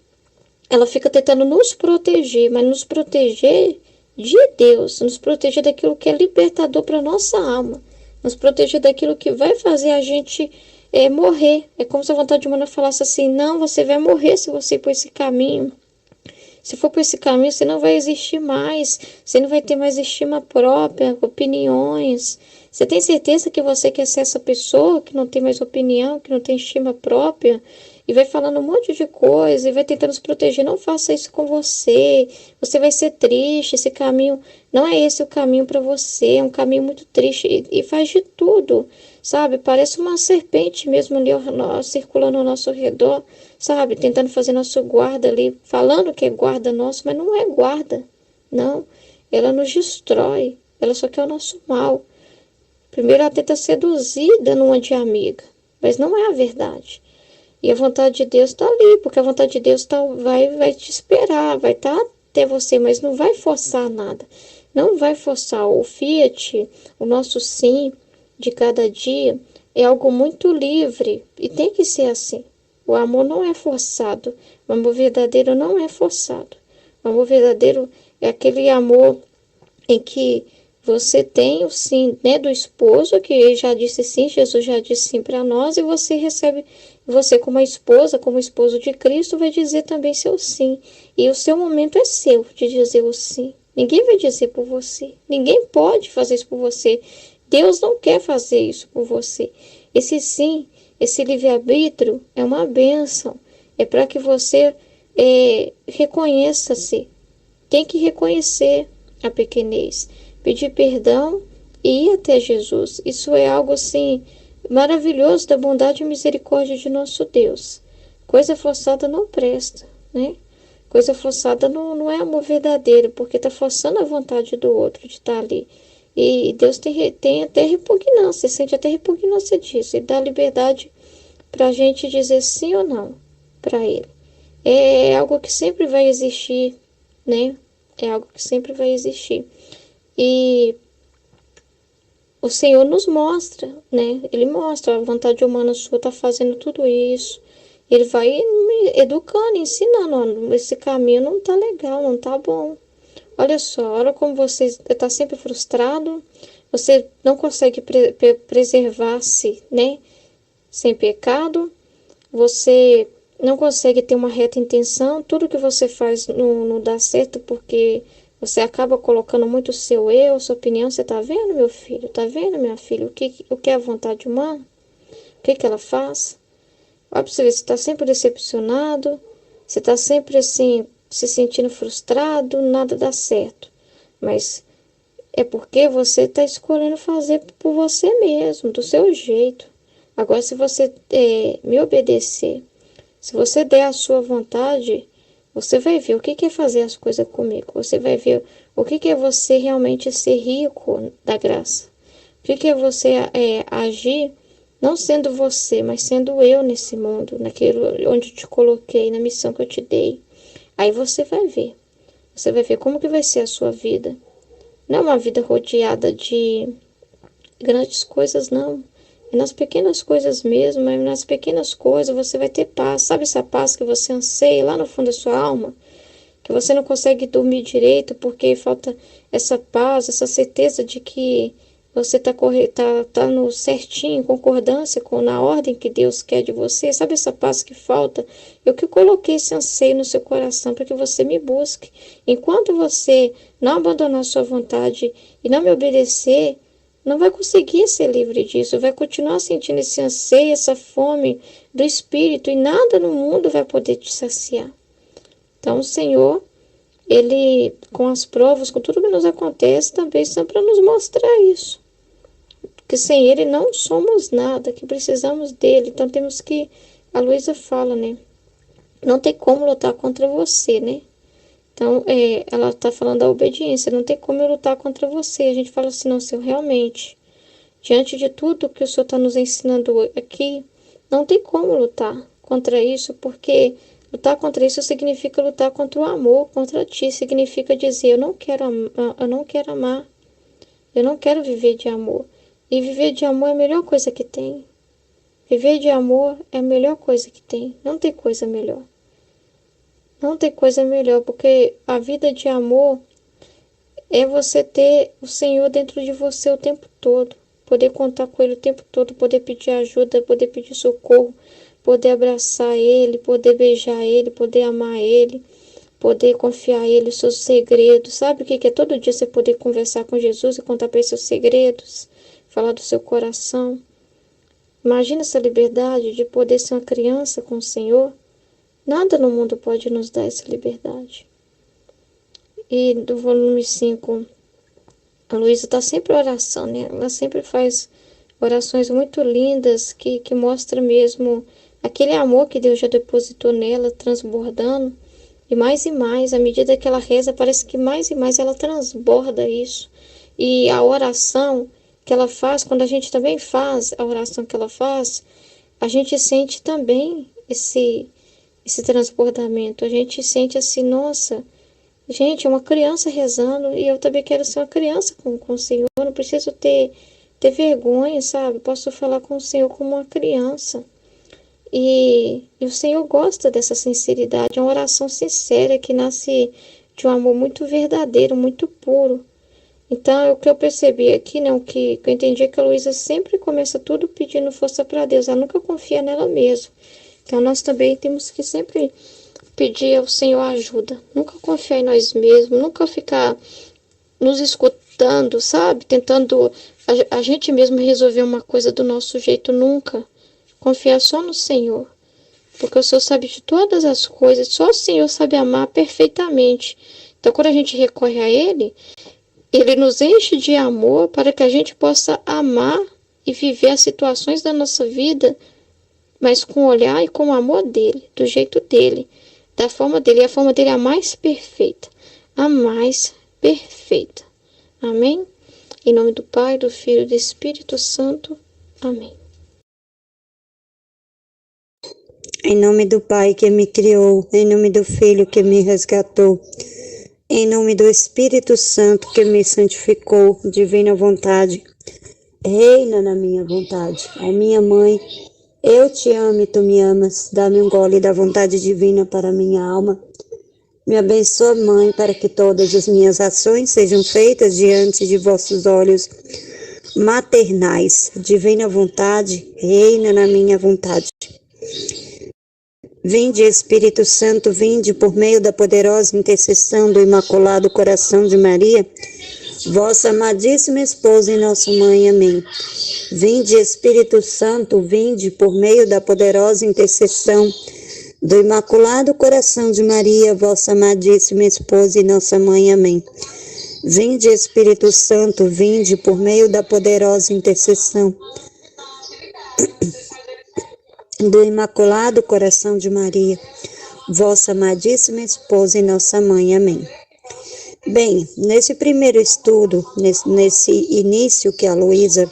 ela fica tentando nos proteger, mas nos proteger de Deus, nos proteger daquilo que é libertador para nossa alma, nos proteger daquilo que vai fazer a gente morrer. É como se a vontade humana falasse assim: não, você vai morrer se você ir por esse caminho. Se for por esse caminho, você não vai existir mais, você não vai ter mais estima própria, opiniões. Você tem certeza que você quer ser essa pessoa que não tem mais opinião, que não tem estima própria? E vai falando um monte de coisa e vai tentando se proteger. Não faça isso com você. Você vai ser triste. Esse caminho não é esse o caminho para você. É um caminho muito triste e faz de tudo, sabe? Parece uma serpente mesmo ali circulando ao nosso redor, sabe? Tentando fazer nosso guarda ali, falando que é guarda nosso, mas não é guarda, não. Ela nos destrói. Ela só quer o nosso mal. Primeiro ela tenta seduzir dando uma de amiga, mas não é a verdade. E a vontade de Deus está ali, porque a vontade de Deus vai te esperar, vai estar até você, mas não vai forçar nada. Não vai forçar. O Fiat, o nosso sim de cada dia, é algo muito livre e tem que ser assim. O amor não é forçado. O amor verdadeiro não é forçado. O amor verdadeiro é aquele amor em que você tem o sim, né, do esposo, que ele já disse sim, Jesus já disse sim para nós, e você recebe, você como a esposa, como esposo de Cristo, vai dizer também seu sim. E o seu momento é seu de dizer o sim. Ninguém vai dizer por você. Ninguém pode fazer isso por você. Deus não quer fazer isso por você. Esse sim, esse livre-arbítrio é uma bênção. É para que você reconheça-se. Tem que reconhecer a pequenez, pedir perdão e ir até Jesus. Isso é algo assim maravilhoso da bondade e misericórdia de nosso Deus. Coisa forçada não presta, né? Coisa forçada não é amor verdadeiro, porque está forçando a vontade do outro de estar ali. E Deus tem até repugnância, sente até repugnância disso. Ele dá liberdade para a gente dizer sim ou não para Ele. É algo que sempre vai existir, né? É algo que sempre vai existir. E o Senhor nos mostra, né? Ele mostra, a vontade humana sua está fazendo tudo isso. Ele vai me educando, ensinando, ó, esse caminho não tá legal, não tá bom. Olha só, olha como você está sempre frustrado, você não consegue preservar-se, né? Sem pecado, você não consegue ter uma reta intenção, tudo que você faz não dá certo porque você acaba colocando muito o seu eu, sua opinião. Você tá vendo, meu filho? Tá vendo, minha filha? O que é a vontade humana? O que ela faz? Olha pra você ver, você tá sempre decepcionado, você tá sempre assim, se sentindo frustrado, nada dá certo. Mas é porque você está escolhendo fazer por você mesmo, do seu jeito. Agora, se você me obedecer, se você der a sua vontade, você vai ver o que é fazer as coisas comigo. Você vai ver o que é você realmente ser rico da graça. O que é você agir, não sendo você, mas sendo eu nesse mundo, naquilo onde eu te coloquei, na missão que eu te dei. Aí você vai ver. Você vai ver como que vai ser a sua vida. Não é uma vida rodeada de grandes coisas, não. É nas pequenas coisas mesmo, mas nas pequenas coisas você vai ter paz. Sabe essa paz que você anseia lá no fundo da sua alma? Que você não consegue dormir direito porque falta essa paz, essa certeza de que Você tá no certinho, em concordância na ordem que Deus quer de você? Sabe essa paz que falta? Eu que coloquei esse anseio no seu coração para que você me busque. Enquanto você não abandonar sua vontade e não me obedecer, não vai conseguir ser livre disso. Vai continuar sentindo esse anseio, essa fome do Espírito e nada no mundo vai poder te saciar. Então, o Senhor, Ele, com as provas, com tudo que nos acontece, também está para nos mostrar isso. Que sem Ele não somos nada, que precisamos dele. Então temos que, a Luísa fala, né? Não tem como lutar contra você, né? Então, ela está falando da obediência, não tem como eu lutar contra você. A gente fala assim, não, Senhor, realmente, diante de tudo que o Senhor está nos ensinando aqui, não tem como lutar contra isso, porque lutar contra isso significa lutar contra o amor, contra ti, significa dizer, eu não quero amar, eu não quero viver de amor. E viver de amor é a melhor coisa que tem. Viver de amor é a melhor coisa que tem. Não tem coisa melhor. Não tem coisa melhor, porque a vida de amor é você ter o Senhor dentro de você o tempo todo. Poder contar com Ele o tempo todo, poder pedir ajuda, poder pedir socorro, poder abraçar Ele, poder beijar Ele, poder amar Ele, poder confiar a Ele os seus segredos. Sabe o que é todo dia você poder conversar com Jesus e contar para Ele seus segredos? Falar do seu coração. Imagina essa liberdade de poder ser uma criança com o Senhor. Nada no mundo pode nos dar essa liberdade. E do volume 5, a Luísa está sempre em oração, né? Ela sempre faz orações muito lindas que mostra mesmo aquele amor que Deus já depositou nela, transbordando. E mais, à medida que ela reza, parece que mais e mais ela transborda isso. E a oração que ela faz, quando a gente também faz a oração que ela faz, a gente sente também esse transbordamento. A gente sente assim, nossa, gente, é uma criança rezando e eu também quero ser uma criança com o Senhor. Não preciso ter vergonha, sabe? Posso falar com o Senhor como uma criança. E o Senhor gosta dessa sinceridade, é uma oração sincera que nasce de um amor muito verdadeiro, muito puro. Então, o que eu percebi aqui, né, o que eu entendi é que a Luísa sempre começa tudo pedindo força para Deus, ela nunca confia nela mesma. Então, nós também temos que sempre pedir ao Senhor ajuda, nunca confiar em nós mesmos, nunca ficar nos escutando, sabe? Tentando a gente mesmo resolver uma coisa do nosso jeito, nunca. Confiar só no Senhor, porque o Senhor sabe de todas as coisas, só o Senhor sabe amar perfeitamente. Então, quando a gente recorre a Ele nos enche de amor para que a gente possa amar e viver as situações da nossa vida, mas com o olhar e com o amor dele, do jeito dele, da forma dele. E a forma dele é a mais perfeita. A mais perfeita. Amém? Em nome do Pai, do Filho e do Espírito Santo. Amém. Em nome do Pai que me criou, em nome do Filho que me resgatou, em nome do Espírito Santo que me santificou, divina vontade, reina na minha vontade. Ó minha mãe, eu te amo e tu me amas, dá-me um gole da vontade divina para minha alma. Me abençoa, Mãe, para que todas as minhas ações sejam feitas diante de vossos olhos maternais. Divina vontade, reina na minha vontade. Vinde, Espírito Santo, vinde por meio da poderosa intercessão do Imaculado Coração de Maria, vossa amadíssima esposa e nossa mãe. Amém. Vinde, Espírito Santo, vinde por meio da poderosa intercessão do Imaculado Coração de Maria, vossa amadíssima esposa e nossa mãe. Amém. Vinde, Espírito Santo, vinde por meio da poderosa intercessão do Imaculado Coração de Maria, vossa amadíssima esposa e nossa mãe. Amém. Bem, nesse primeiro estudo, nesse início que a Luísa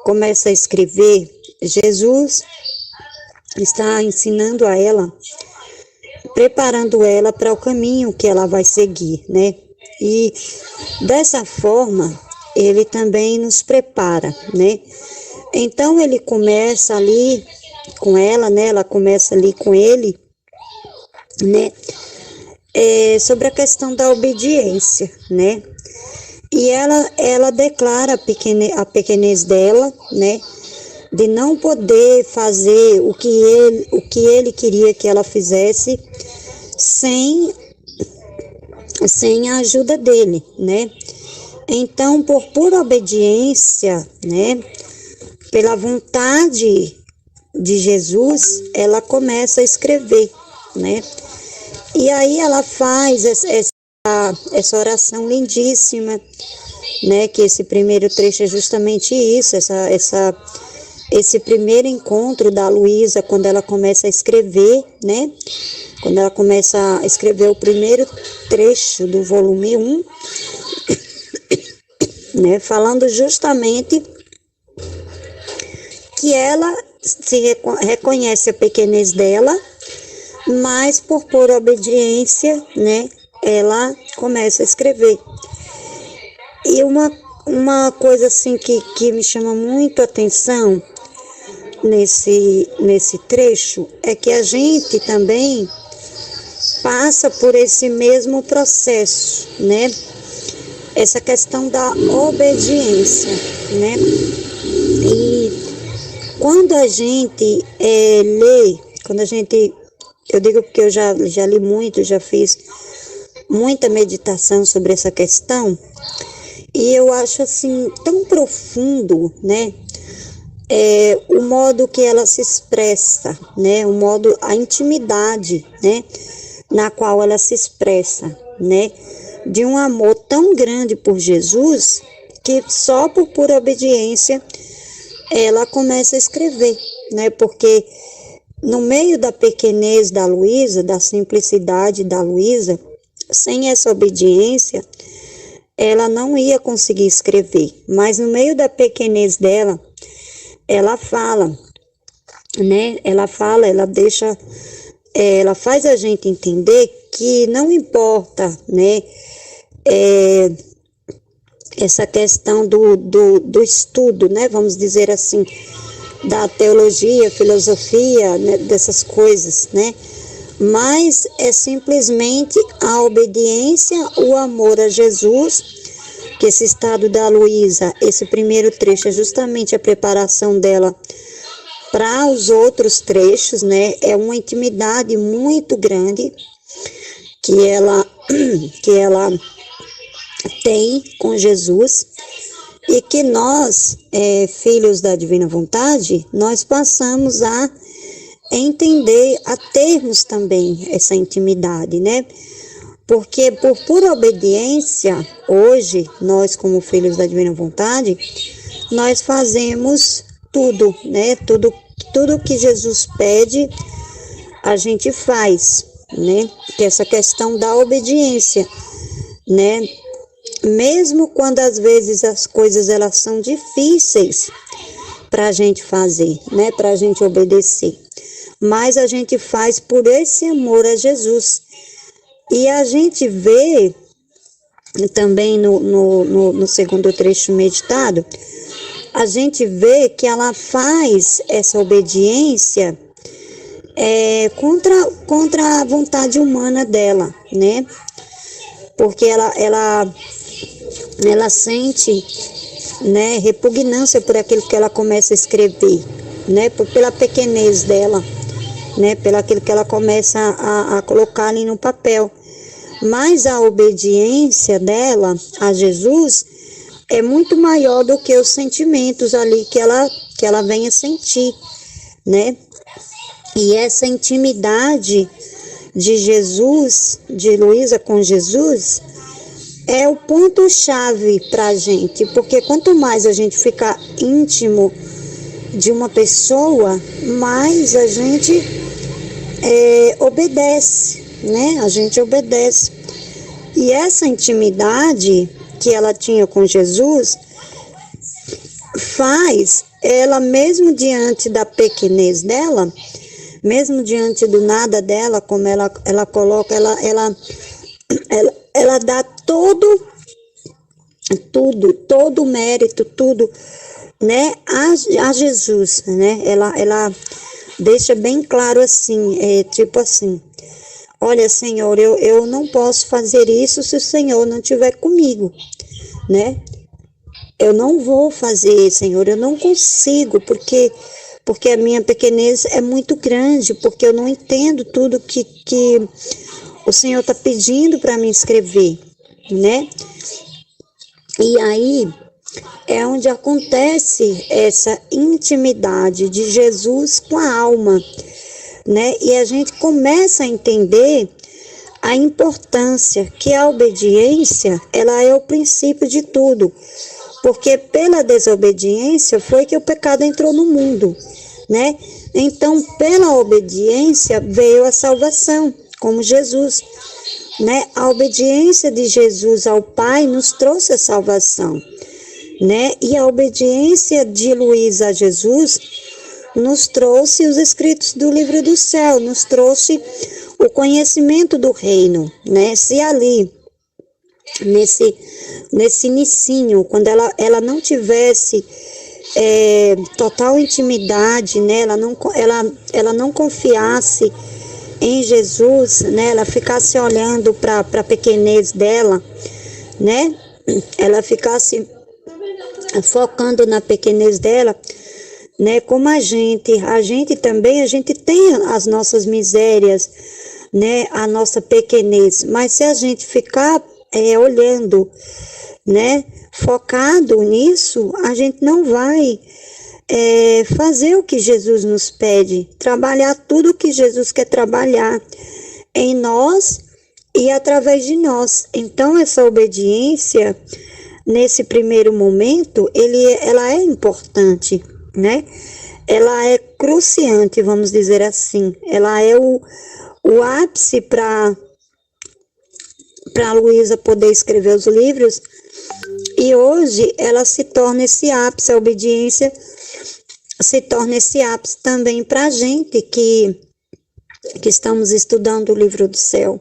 começa a escrever, Jesus está ensinando a ela, preparando ela para o caminho que ela vai seguir, né? E dessa forma, ele também nos prepara, né? Então, ele começa ali com ela, né? Ela começa ali com ele, né? Sobre a questão da obediência, né? E ela declara a pequenez dela, né? De não poder fazer o que ele queria que ela fizesse sem a ajuda dele, né? Então, por pura obediência, né? Pela vontade de Jesus, ela começa a escrever, né? E aí ela faz essa oração lindíssima, né? Que esse primeiro trecho é justamente isso, esse primeiro encontro da Luísa, quando ela começa a escrever, né? Quando ela começa a escrever o primeiro trecho do volume 1, né? Falando justamente que ela reconhece a pequenez dela, mas por pura obediência, né? Ela começa a escrever. E uma coisa assim que me chama muito a atenção nesse trecho é que a gente também passa por esse mesmo processo, né? Essa questão da obediência, né? E quando a gente lê, eu digo porque eu já li muito, já fiz muita meditação sobre essa questão, e eu acho assim tão profundo, né? O modo que ela se expressa, né? A intimidade, né? Na qual ela se expressa, né? De um amor tão grande por Jesus, que só por pura obediência ela começa a escrever, né? Porque no meio da pequenez da Luísa, da simplicidade da Luísa, sem essa obediência, ela não ia conseguir escrever. Mas no meio da pequenez dela, ela fala, né? Ela faz a gente entender que não importa, né? Essa questão do estudo, né? Vamos dizer assim, da teologia, filosofia, né? Dessas coisas, né? Mas é simplesmente a obediência, o amor a Jesus, que esse estado da Luísa, esse primeiro trecho é justamente a preparação dela para os outros trechos, né? É uma intimidade muito grande que ela tem com Jesus, e que nós, filhos da divina vontade, nós passamos a entender, a termos também essa intimidade, né? Porque por pura obediência, hoje, nós como filhos da divina vontade, nós fazemos tudo, né? Tudo que Jesus pede, a gente faz, né? Que essa questão da obediência, né? Mesmo quando às vezes as coisas elas são difíceis para a gente fazer, né? Para a gente obedecer. Mas a gente faz por esse amor a Jesus. E a gente vê também no segundo trecho meditado, a gente vê que ela faz essa obediência contra a vontade humana dela, né? Porque ela sente, né, repugnância por aquilo que ela começa a escrever, né? Pela pequenez dela, né? Pelo aquilo que ela começa a colocar ali no papel. Mas a obediência dela a Jesus é muito maior do que os sentimentos ali que ela vem a sentir, né? E essa intimidade de Jesus, de Luísa com Jesus, é o ponto-chave para a gente, porque quanto mais a gente ficar íntimo de uma pessoa, mais a gente obedece, né? A gente obedece. E essa intimidade que ela tinha com Jesus faz ela, mesmo diante da pequenez dela, mesmo diante do nada dela, como ela coloca, ela dá todo o mérito, tudo, né, a Jesus, né? Ela deixa bem claro assim, tipo assim: olha, Senhor, eu não posso fazer isso se o Senhor não estiver comigo, né? Eu não vou fazer, Senhor, eu não consigo, porque a minha pequenez é muito grande, porque eu não entendo tudo que o Senhor está pedindo para mim escrever, né? E aí é onde acontece essa intimidade de Jesus com a alma, né? E a gente começa a entender a importância que a obediência, ela é o princípio de tudo, porque pela desobediência foi que o pecado entrou no mundo, né? Então, pela obediência veio a salvação, como Jesus, né? A obediência de Jesus ao Pai nos trouxe a salvação, né? E a obediência de Luís a Jesus nos trouxe os escritos do livro do céu, nos trouxe o conhecimento do reino, né? Se ali, nesse inicinho, quando ela não tivesse total intimidade, né? Ela não confiasse em Jesus, né? Ela ficasse olhando para a pequenez dela, né? Ela ficasse focando na pequenez dela, né? Como a gente também, a gente tem as nossas misérias, né? A nossa pequenez, mas se a gente ficar olhando, né? Focado nisso, a gente não vai fazer o que Jesus nos pede, trabalhar tudo o que Jesus quer trabalhar em nós e através de nós. Então, essa obediência, nesse primeiro momento, ela é importante, né? Ela é cruciante, vamos dizer assim. Ela é o ápice para Luísa poder escrever os livros. E hoje ela se torna esse ápice, a obediência se torna esse ápice também para a gente que estamos estudando o livro do céu,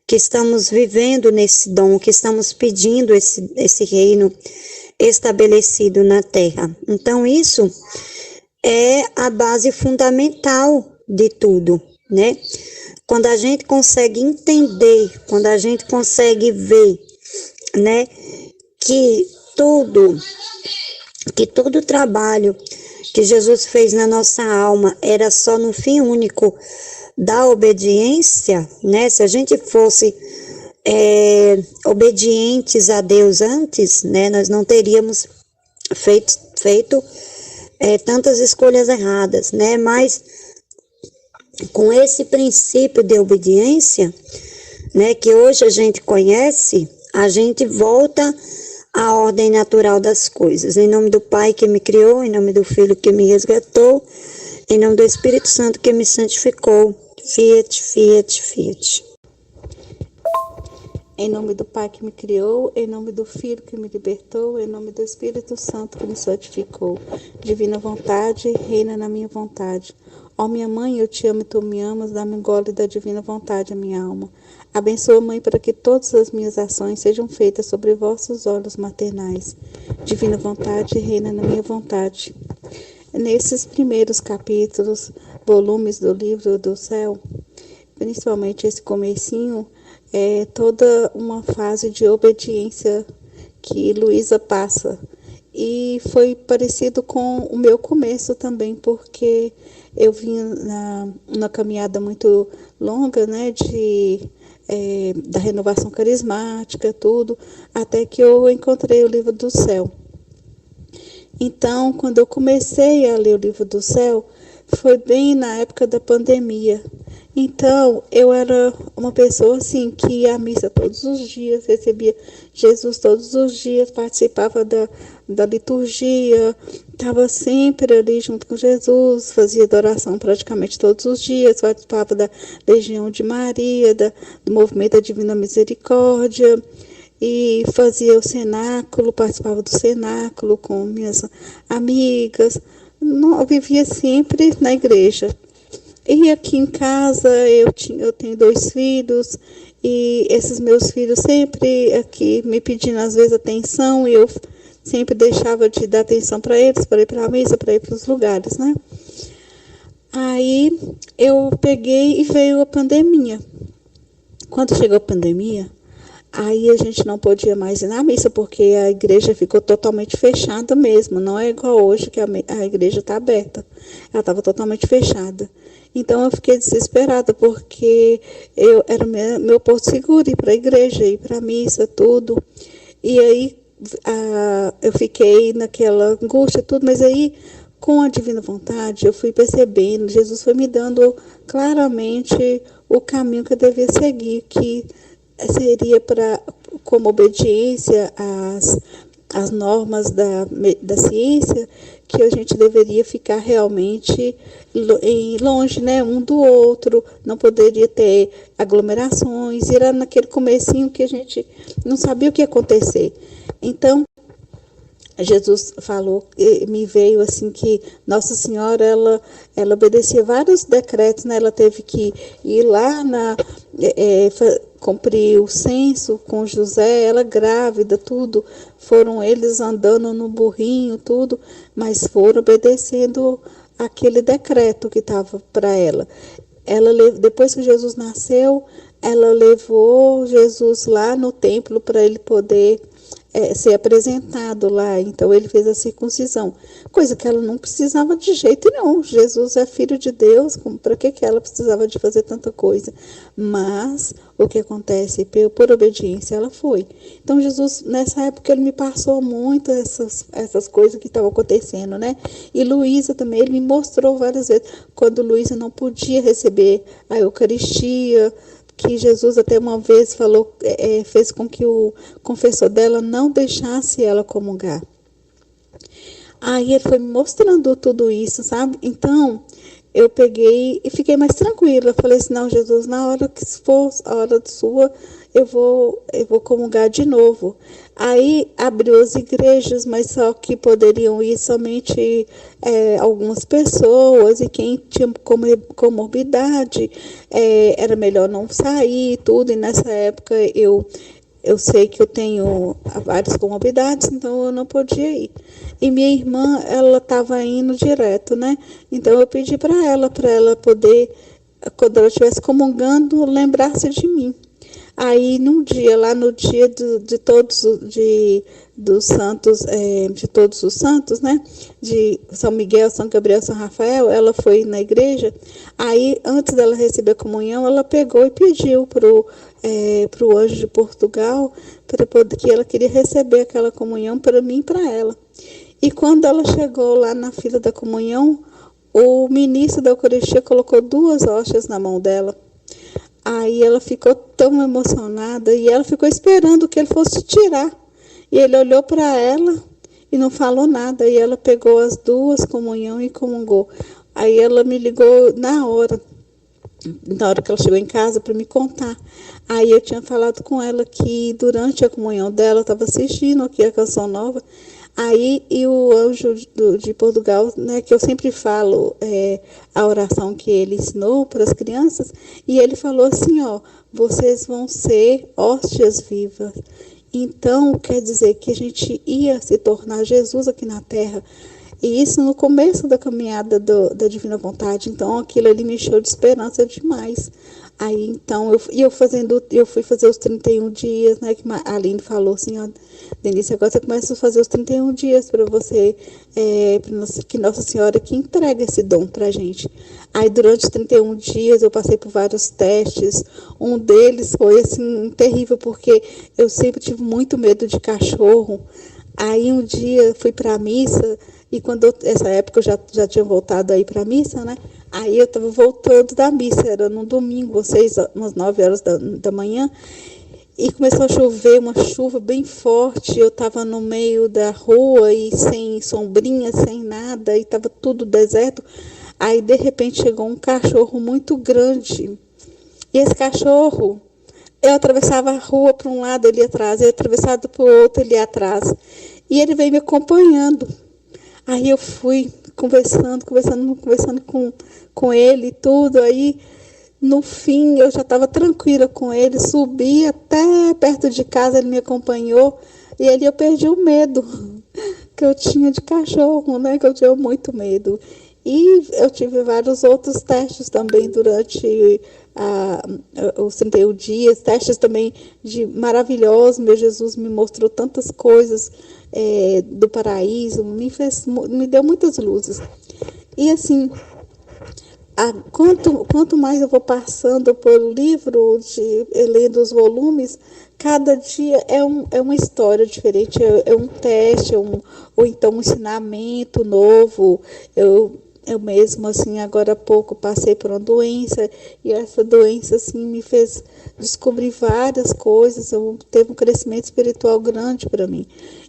que estamos vivendo nesse dom, que estamos pedindo esse reino estabelecido na terra. Então, isso é a base fundamental de tudo, né? Quando a gente consegue entender, quando a gente consegue ver, né, que todo o trabalho que Jesus fez na nossa alma era só no fim único da obediência, né? Se a gente fosse obedientes a Deus antes, né, nós não teríamos feito tantas escolhas erradas, né? Mas com esse princípio de obediência, né, que hoje a gente conhece, a gente volta à ordem natural das coisas. Em nome do Pai que me criou, em nome do Filho que me resgatou, em nome do Espírito Santo que me santificou. Fiat, fiat, fiat. Em nome do Pai que me criou, em nome do Filho que me libertou, em nome do Espírito Santo que me santificou. Divina vontade, reina na minha vontade. Ó minha mãe, eu te amo e tu me amas, dá-me um gole da divina vontade a minha alma. Abençoa, mãe, para que todas as minhas ações sejam feitas sobre vossos olhos maternais. Divina vontade, reina na minha vontade. Nesses primeiros capítulos, volumes do livro do céu, principalmente esse comecinho, é toda uma fase de obediência que Luísa passa. E foi parecido com o meu começo também, porque eu vim na caminhada muito longa, né, da renovação carismática, tudo, até que eu encontrei o livro do céu. Então, quando eu comecei a ler o livro do céu, foi bem na época da pandemia. Então, eu era uma pessoa assim que ia à missa todos os dias, recebia Jesus todos os dias, participava da liturgia, estava sempre ali junto com Jesus, fazia adoração praticamente todos os dias, participava da Legião de Maria, do Movimento da Divina Misericórdia, e fazia o cenáculo, participava do cenáculo com minhas amigas. Eu vivia sempre na igreja. E aqui em casa eu tenho 2 filhos, e esses meus filhos sempre aqui me pedindo às vezes atenção, e eu sempre deixava de dar atenção para eles, para ir para a missa, para ir para os lugares, né? Aí eu peguei e veio a pandemia. Quando chegou a pandemia, Aí a gente não podia mais ir na missa, porque a igreja ficou totalmente fechada mesmo. Não é igual hoje que a igreja está aberta. Ela estava totalmente fechada. Então eu fiquei desesperada, porque eu era meu porto seguro, ir para a igreja, ir para a missa, tudo. E aí eu fiquei naquela angústia, tudo, mas aí, com a divina vontade, eu fui percebendo, Jesus foi me dando claramente o caminho que eu devia seguir, que seria como obediência às normas da ciência, que a gente deveria ficar realmente longe, né, um do outro, não poderia ter aglomerações, e era naquele comecinho que a gente não sabia o que ia acontecer. Então, Jesus falou, me veio assim que Nossa Senhora, ela obedecia vários decretos, né? Ela teve que ir lá cumprir o censo com José, ela grávida, tudo. Foram eles andando no burrinho, tudo, mas foram obedecendo aquele decreto que estava para ela. Depois que Jesus nasceu, ela levou Jesus lá no templo para ele poder ser apresentado lá. Então ele fez a circuncisão, coisa que ela não precisava de jeito nenhum. Jesus é filho de Deus, para que ela precisava de fazer tanta coisa? Mas o que acontece? Por obediência ela foi. Então Jesus, nessa época, ele me passou muito essas coisas que estavam acontecendo, né? E Luísa também, ele me mostrou várias vezes, quando Luísa não podia receber a Eucaristia, que Jesus até uma vez fez com que o confessor dela não deixasse ela comungar. Aí ele foi me mostrando tudo isso, sabe? Então, eu peguei e fiquei mais tranquila. Eu falei assim, não, Jesus, na hora que for a hora sua, eu vou comungar de novo. Aí abriu as igrejas, mas só que poderiam ir somente algumas pessoas, e quem tinha comorbidade, era melhor não sair, tudo. E nessa época eu sei que eu tenho várias comorbidades, então eu não podia ir. E minha irmã, ela estava indo direto, né? Então eu pedi para ela poder, quando ela estivesse comungando, lembrar-se de mim. Aí no dia dos santos, de todos os santos, né? De São Miguel, São Gabriel, São Rafael, ela foi na igreja. Aí, antes dela receber a comunhão, ela pegou e pediu pro anjo de Portugal que ela queria receber aquela comunhão para mim e para ela. E quando ela chegou lá na fila da comunhão, o ministro da Eucaristia colocou 2 hóstias na mão dela. Aí ela ficou tão emocionada e ela ficou esperando que ele fosse tirar. E ele olhou para ela e não falou nada. E ela pegou as 2 comunhão e comungou. Aí ela me ligou na hora que ela chegou em casa, para me contar. Aí eu tinha falado com ela que durante a comunhão dela, eu estava assistindo aqui a Canção Nova. Aí, e o anjo de Portugal, né, que eu sempre falo a oração que ele ensinou para as crianças, e ele falou assim, ó, vocês vão ser hóstias vivas. Então, quer dizer que a gente ia se tornar Jesus aqui na Terra. E isso no começo da caminhada da Divina Vontade. Então, aquilo ali me encheu de esperança demais. Aí, então, eu fui fazer os 31 dias, né, que a Aline falou assim, ó, Denise, agora você começa a fazer os 31 dias para você, que Nossa Senhora que entrega esse dom pra gente. Aí, durante os 31 dias, eu passei por vários testes. Um deles foi, assim, terrível, porque eu sempre tive muito medo de cachorro. Aí, um dia, fui para a missa, e essa época eu já tinha voltado aí para a missa, né? Aí eu estava voltando da missa, era no domingo, umas 9 horas da manhã, e começou a chover, uma chuva bem forte. Eu estava no meio da rua e sem sombrinha, sem nada, e estava tudo deserto. Aí, de repente, chegou um cachorro muito grande. E esse cachorro, eu atravessava a rua para um lado, ele ia atrás, eu atravessava para o outro, ele ia atrás. E ele veio me acompanhando. Aí eu fui conversando com ele e tudo. Aí, no fim, eu já estava tranquila com ele. Subi até perto de casa, ele me acompanhou. E ali eu perdi o medo que eu tinha de cachorro, né? Que eu tinha muito medo. E eu tive vários outros testes também durante os 31 dias, testes também de maravilhosos. Meu Jesus me mostrou tantas coisas do paraíso, me deu muitas luzes. E assim, quanto mais eu vou passando pelo livro, lendo os volumes, cada dia é uma história diferente, é um teste, ou então um ensinamento novo. Eu mesmo, assim, agora há pouco passei por uma doença, e essa doença, assim, me fez descobrir várias coisas, teve um crescimento espiritual grande para mim.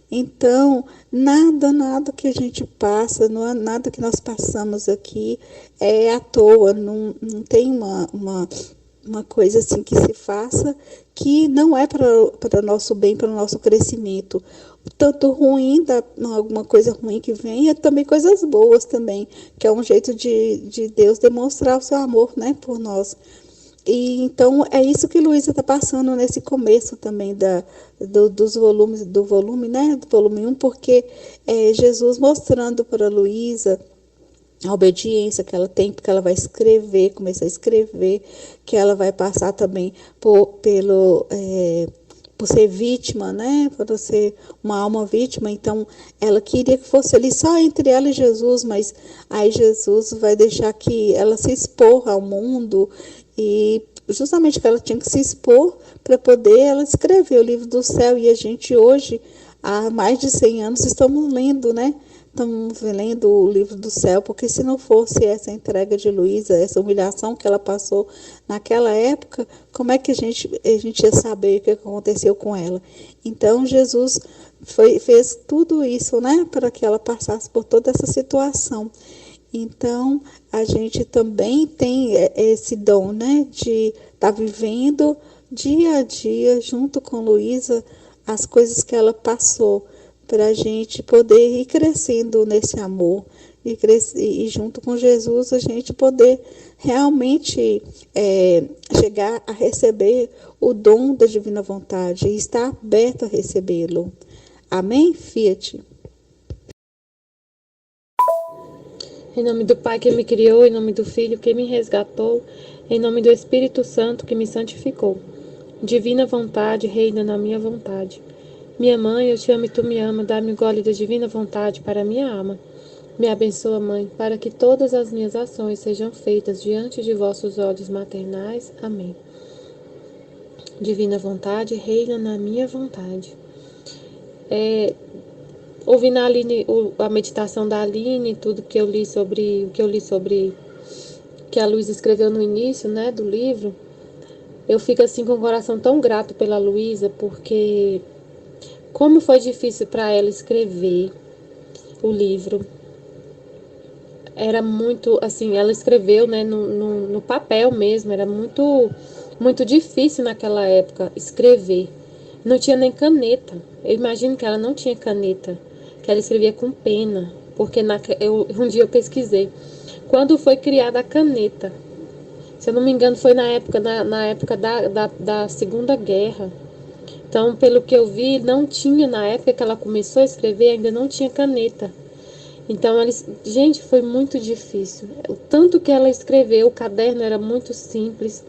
Então, nada que a gente passa, nada que nós passamos aqui é à toa, não tem uma coisa assim que se faça que não é para o nosso bem, para o nosso crescimento. Tanto ruim, alguma coisa ruim que vem, e também coisas boas também, que é um jeito de Deus demonstrar o seu amor, né, por nós. E então é isso que Luísa está passando nesse começo também dos volumes, do volume, né, do volume 1, porque Jesus mostrando para Luísa a obediência que ela tem, porque ela vai escrever, começar a escrever, que ela vai passar também por ser vítima, né? Por ser uma alma vítima. Então, ela queria que fosse ali só entre ela e Jesus, mas aí Jesus vai deixar que ela se expor ao mundo, e justamente que ela tinha que se expor para poder ela escrever o livro do céu. E a gente hoje, há mais de 100 anos, estamos lendo, né? Estamos lendo o livro do céu, porque se não fosse essa entrega de Luísa, essa humilhação que ela passou naquela época, como é que a gente ia saber o que aconteceu com ela? Então, Jesus fez tudo isso, né, para que ela passasse por toda essa situação. Então, a gente também tem esse dom, né, de estar vivendo dia a dia, junto com Luísa, as coisas que ela passou, para a gente poder ir crescendo nesse amor, e junto com Jesus a gente poder realmente chegar a receber o dom da divina vontade e estar aberto a recebê-lo. Amém, Fiat? Em nome do Pai que me criou, em nome do Filho que me resgatou, em nome do Espírito Santo que me santificou. Divina vontade reina na minha vontade. Minha mãe, eu te amo e tu me ama, dá-me o gole da divina vontade para minha alma. Me abençoa, Mãe, para que todas as minhas ações sejam feitas diante de vossos olhos maternais. Amém. Divina vontade reina na minha vontade. Ouvindo a Aline, a meditação da Aline, tudo que eu li sobre que a Luísa escreveu no início, né, do livro, eu fico assim com o coração tão grato pela Luísa, porque como foi difícil para ela escrever o livro. Era muito, assim, ela escreveu, né, no papel mesmo, era muito difícil naquela época escrever. Não tinha nem caneta. Eu imagino que ela não tinha caneta, que ela escrevia com pena, porque um dia eu pesquisei. Quando foi criada a caneta? Se eu não me engano, foi na época da Segunda Guerra. Então, pelo que eu vi, não tinha, na época que ela começou a escrever, ainda não tinha caneta. Então, gente, foi muito difícil. O tanto que ela escreveu, o caderno era muito simples.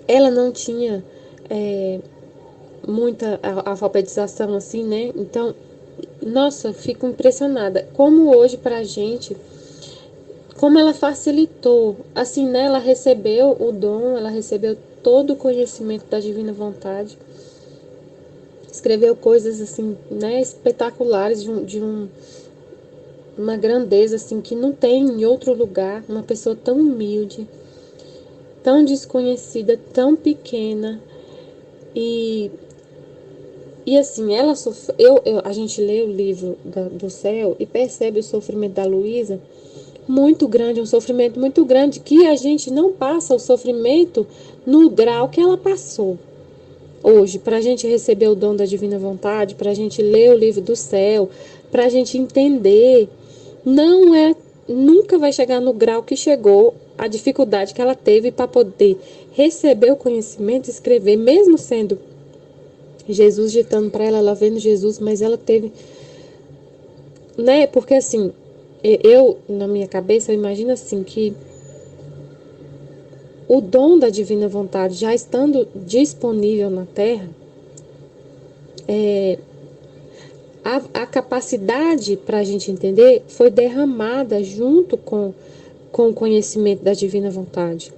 Ela não tinha muita alfabetização assim, né? Então, nossa, eu fico impressionada. Como hoje pra gente, como ela facilitou. Assim, né? Ela recebeu o dom, ela recebeu todo o conhecimento da divina vontade. Escreveu coisas assim, né, espetaculares, uma grandeza assim que não tem em outro lugar. Uma pessoa tão humilde, tão desconhecida, tão pequena, e assim, ela a gente lê o livro do céu e percebe o sofrimento da Luísa muito grande, um sofrimento muito grande, que a gente não passa o sofrimento no grau que ela passou. Hoje, para a gente receber o dom da divina vontade, para a gente ler o livro do céu, para a gente entender, nunca vai chegar no grau que chegou, a dificuldade que ela teve para poder receber o conhecimento e escrever, mesmo sendo Jesus ditando para ela vendo Jesus, mas ela teve, né? Porque assim, na minha cabeça, eu imagino assim que o dom da divina vontade já estando disponível na Terra, a capacidade para a gente entender foi derramada junto com o conhecimento da divina vontade.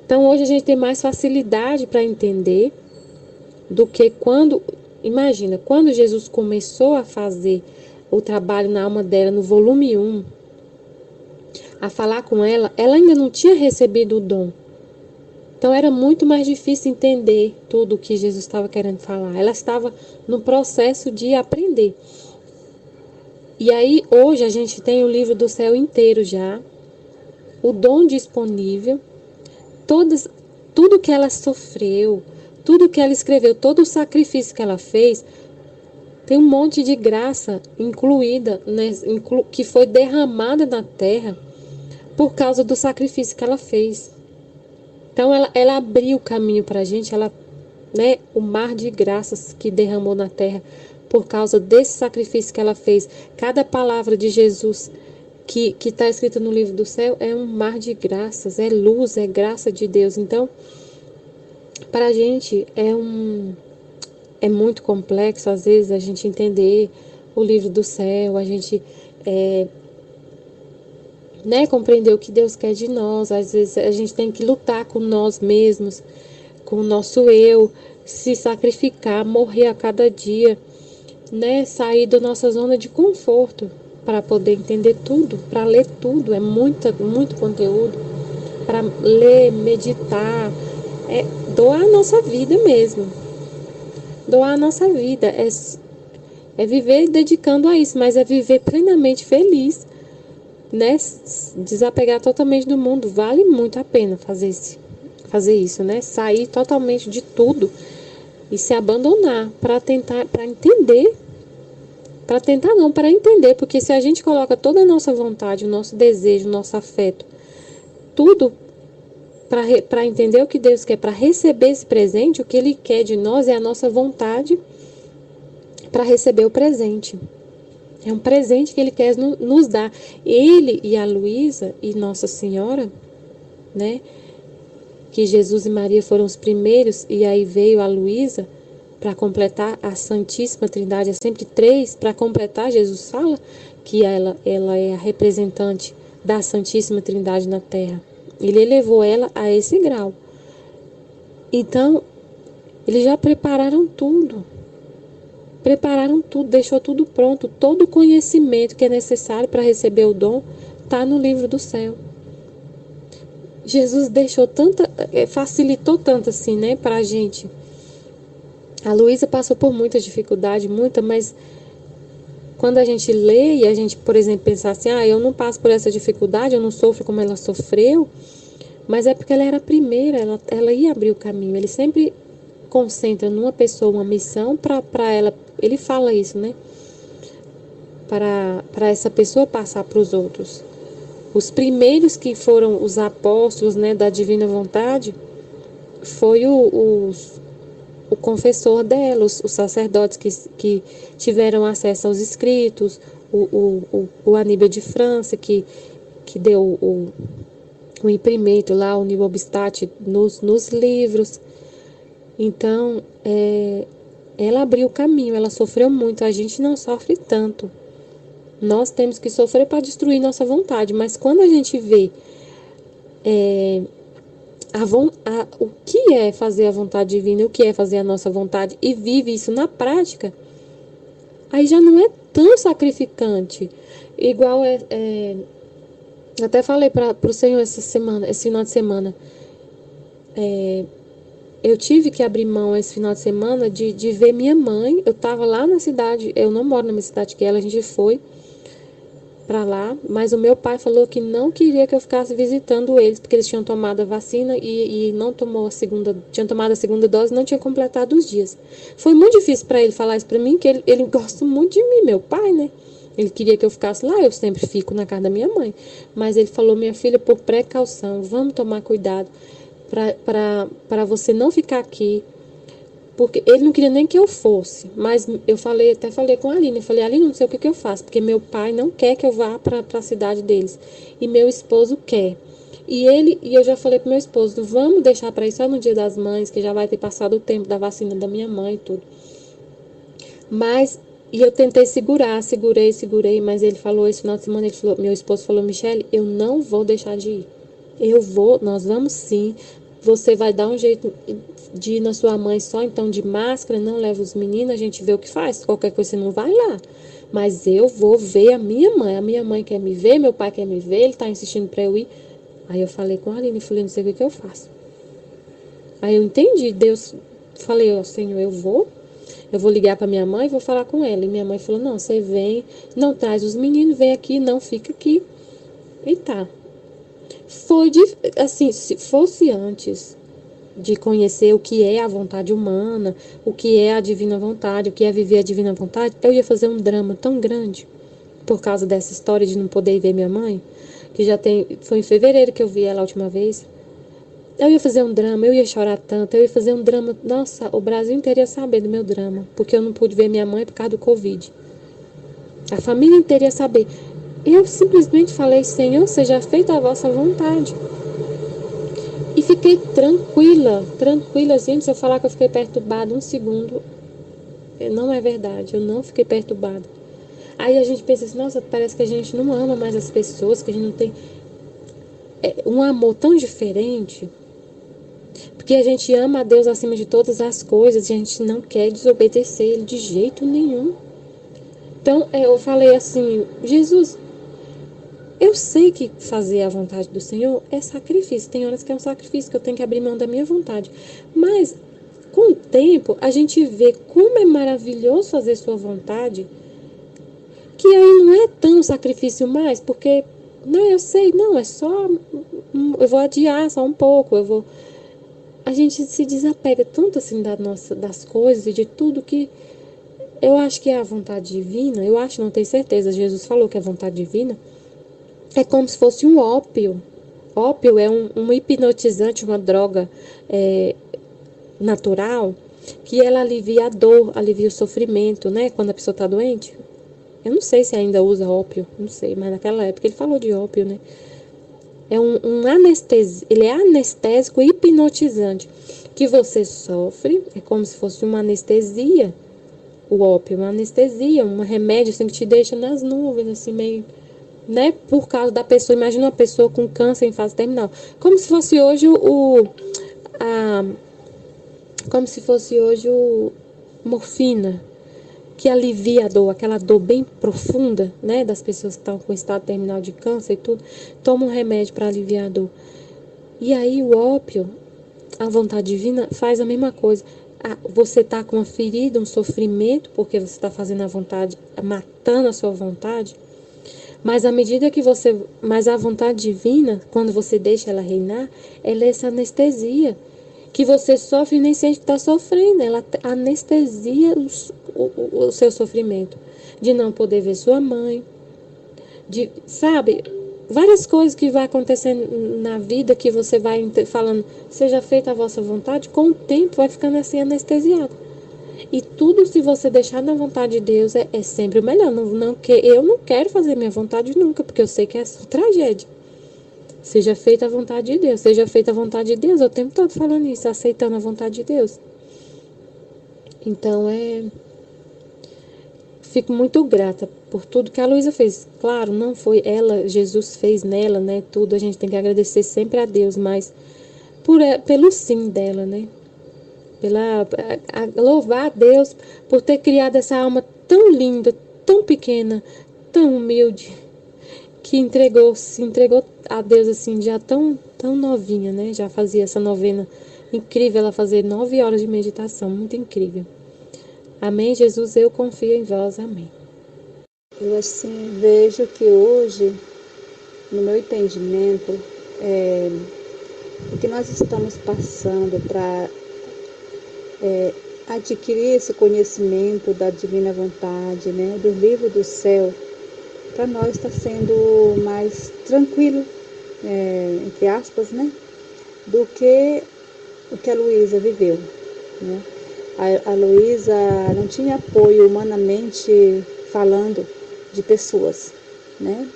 Então hoje a gente tem mais facilidade para entender do que quando, imagina, quando Jesus começou a fazer o trabalho na alma dela no volume 1, a falar com ela, ela ainda não tinha recebido o dom. Então era muito mais difícil entender tudo o que Jesus estava querendo falar. Ela estava no processo de aprender. E aí hoje a gente tem o livro do céu inteiro já, o dom disponível, tudo que ela sofreu, tudo que ela escreveu, todo o sacrifício que ela fez, tem um monte de graça incluída, né, que foi derramada na terra por causa do sacrifício que ela fez. Então ela abriu o caminho para a gente, né, o mar de graças que derramou na terra por causa desse sacrifício que ela fez. Cada palavra de Jesus que está escrita no livro do céu é um mar de graças, é luz, é graça de Deus. Então, para a gente é muito complexo, às vezes, a gente entender o livro do céu, a gente né, compreender o que Deus quer de nós. Às vezes a gente tem que lutar com nós mesmos, com o nosso eu, se sacrificar, morrer a cada dia, né, sair da nossa zona de conforto para poder entender tudo, para ler tudo. É muito conteúdo para ler, meditar, doar a nossa vida mesmo. Doar a nossa vida é viver dedicando a isso, mas é viver plenamente feliz, né? Desapegar totalmente do mundo. Vale muito a pena fazer isso, né? Sair totalmente de tudo e se abandonar para entender. Para entender, porque se a gente coloca toda a nossa vontade, o nosso desejo, o nosso afeto, tudo para entender o que Deus quer, para receber esse presente, o que Ele quer de nós é a nossa vontade para receber o presente. É um presente que Ele quer nos dar. Ele e a Luísa e Nossa Senhora, né? Que Jesus e Maria foram os primeiros, e aí veio a Luísa para completar a Santíssima Trindade. É sempre 3 para completar. Jesus fala que ela é a representante da Santíssima Trindade na Terra. Ele elevou ela a esse grau. Então, eles já prepararam tudo, deixou tudo pronto. Todo o conhecimento que é necessário para receber o dom está no livro do céu. Jesus facilitou tanto assim, né, para a gente. A Luísa passou por muita dificuldade, mas quando a gente lê e a gente, por exemplo, pensar assim, eu não passo por essa dificuldade, eu não sofro como ela sofreu, mas é porque ela era a primeira, ela ia abrir o caminho. Ele sempre concentra numa pessoa uma missão para ela, ele fala isso, né? Para essa pessoa passar para os outros. Os primeiros que foram os apóstolos, né, da divina vontade foi o confessor dela, os sacerdotes que tiveram acesso aos escritos, o Aníbal de França, que deu o imprimento lá, o Nihil Obstat, nos livros. Então, ela abriu o caminho, ela sofreu muito. A gente não sofre tanto. Nós temos que sofrer para destruir nossa vontade, mas quando a gente vê o que é fazer a vontade divina, o que é fazer a nossa vontade, e vive isso na prática, aí já não é tão sacrificante. Igual até falei para o Senhor esse final de semana, eu tive que abrir mão esse final de semana de ver minha mãe. Eu estava lá na cidade, eu não moro na minha cidade que ela, a gente foi para lá, mas o meu pai falou que não queria que eu ficasse visitando eles, porque eles tinham tomado a vacina e não tomou tinham tomado a segunda dose e não tinha completado os dias. Foi muito difícil para ele falar isso para mim, que ele gosta muito de mim, meu pai, né? Ele queria que eu ficasse lá, eu sempre fico na casa da minha mãe. Mas ele falou, minha filha, por precaução, vamos tomar cuidado para você não ficar aqui. Porque ele não queria nem que eu fosse, mas eu até falei com a Aline, eu falei, Aline, não sei o que eu faço, porque meu pai não quer que eu vá para a cidade deles, e meu esposo quer. E eu já falei pro meu esposo, vamos deixar para ir só no Dia das Mães, que já vai ter passado o tempo da vacina da minha mãe e tudo. Mas, e eu tentei segurei, mas ele falou esse final de semana, meu esposo falou, Michele, eu não vou deixar de ir. Nós vamos sim. Você vai dar um jeito de ir na sua mãe só então de máscara, não leva os meninos, a gente vê o que faz. Qualquer coisa você não vai lá. Mas eu vou ver a minha mãe quer me ver, meu pai quer me ver, ele tá insistindo pra eu ir. Aí eu falei com a Aline, falei, não sei o que eu faço. Aí eu entendi, Deus, falei, ó, Senhor, eu vou ligar pra minha mãe e vou falar com ela. E minha mãe falou, não, você vem, não traz os meninos, vem aqui, não fica aqui. E tá. Foi, assim, se fosse antes de conhecer o que é a vontade humana, o que é a divina vontade, o que é viver a divina vontade, eu ia fazer um drama tão grande por causa dessa história de não poder ver minha mãe, que foi em fevereiro que eu vi ela a última vez. Eu ia fazer um drama, eu ia chorar tanto, eu ia fazer um drama, nossa, o Brasil inteiro ia saber do meu drama, porque eu não pude ver minha mãe por causa do Covid. A família inteira ia saber. Eu simplesmente falei, Senhor, seja feita a vossa vontade. E fiquei tranquila, gente, se eu falar que eu fiquei perturbada um segundo, não é verdade, eu não fiquei perturbada. Aí a gente pensa assim, nossa, parece que a gente não ama mais as pessoas, que a gente não tem um amor tão diferente, porque a gente ama a Deus acima de todas as coisas e a gente não quer desobedecer Ele de jeito nenhum. Então eu falei assim, Jesus, eu sei que fazer a vontade do Senhor é sacrifício. Tem horas que é um sacrifício, que eu tenho que abrir mão da minha vontade. Mas, com o tempo, a gente vê como é maravilhoso fazer sua vontade, que aí não é tão sacrifício mais, porque, não, eu sei, não, é só, eu vou adiar só um pouco, a gente se desapega tanto assim das coisas e de tudo que eu acho que é a vontade divina, eu acho, não tenho certeza, Jesus falou que é a vontade divina, é como se fosse um ópio. Ópio é um hipnotizante, uma droga natural, que ela alivia a dor, alivia o sofrimento, né? Quando a pessoa está doente. Eu não sei se ainda usa ópio, não sei, mas naquela época ele falou de ópio, né? É um anestésico, ele é anestésico hipnotizante, que você sofre, é como se fosse uma anestesia, o ópio, uma anestesia, um remédio assim que te deixa nas nuvens, assim, meio, né, por causa da pessoa. Imagina uma pessoa com câncer em fase terminal, como se fosse hoje morfina, que alivia a dor, aquela dor bem profunda, né, das pessoas que estão com estado terminal de câncer e tudo, toma um remédio para aliviar a dor. E aí o ópio, a vontade divina, faz a mesma coisa. Você está com uma ferida, um sofrimento, porque você está fazendo a vontade, matando a sua vontade. Mas à medida que mas a vontade divina, quando você deixa ela reinar, ela é essa anestesia, que você sofre e nem sente que está sofrendo. Ela anestesia o seu sofrimento, de não poder ver sua mãe, sabe, várias coisas que vai acontecendo na vida, que você vai falando, seja feita a vossa vontade, com o tempo vai ficando assim anestesiado. E tudo, se você deixar na vontade de Deus, é sempre o melhor. Eu não quero fazer minha vontade nunca, porque eu sei que é tragédia. Seja feita a vontade de Deus, seja feita a vontade de Deus. Eu o tempo todo falando isso, aceitando a vontade de Deus. Então, fico muito grata por tudo que a Luísa fez. Claro, não foi ela, Jesus fez nela, né, tudo. A gente tem que agradecer sempre a Deus, mas pelo sim dela, né? Louvar a Deus por ter criado essa alma tão linda, tão pequena, tão humilde, que se entregou a Deus assim, já tão novinha, né? Já fazia essa novena incrível, ela fazer 9 horas de meditação, muito incrível. Amém, Jesus, eu confio em vós, amém. Eu assim vejo que hoje, no meu entendimento, o que nós estamos passando para adquirir esse conhecimento da divina vontade, né, do livro do céu, para nós está sendo mais tranquilo, entre aspas, né, do que o que a Luísa viveu, né? A Luísa não tinha apoio humanamente falando de pessoas, né,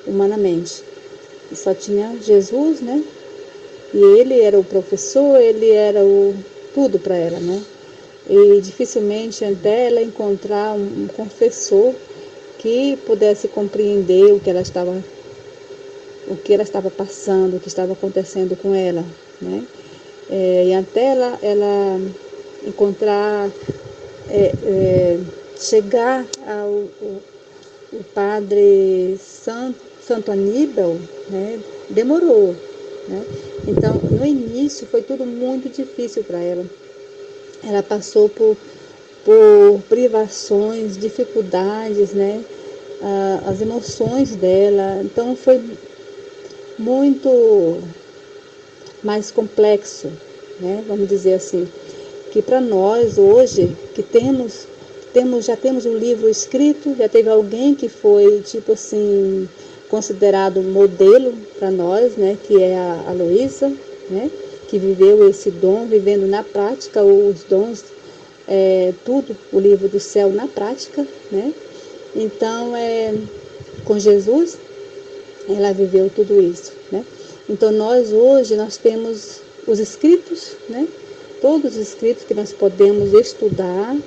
humanamente. só tinha Jesus, né? E ele era o professor, ele era o tudo para ela, né? E dificilmente até ela encontrar um confessor que pudesse compreender o que ela estava passando, o que estava acontecendo com ela, né? E até ela encontrar, chegar ao o padre Santo Aníbal, né? Demorou, né? Então, no início foi tudo muito difícil para ela. Ela passou por privações, dificuldades, né? As emoções dela. Então, foi muito mais complexo, né? Vamos dizer assim, que para nós hoje, que já temos um livro escrito, já teve alguém que foi, tipo assim, considerado modelo para nós, né? Que é a Luísa, né? Que viveu esse dom, vivendo na prática os dons, tudo, o livro do céu na prática, né? Então, com Jesus, ela viveu tudo isso, né? Então, hoje, nós temos os escritos, né? Todos os escritos que nós podemos estudar,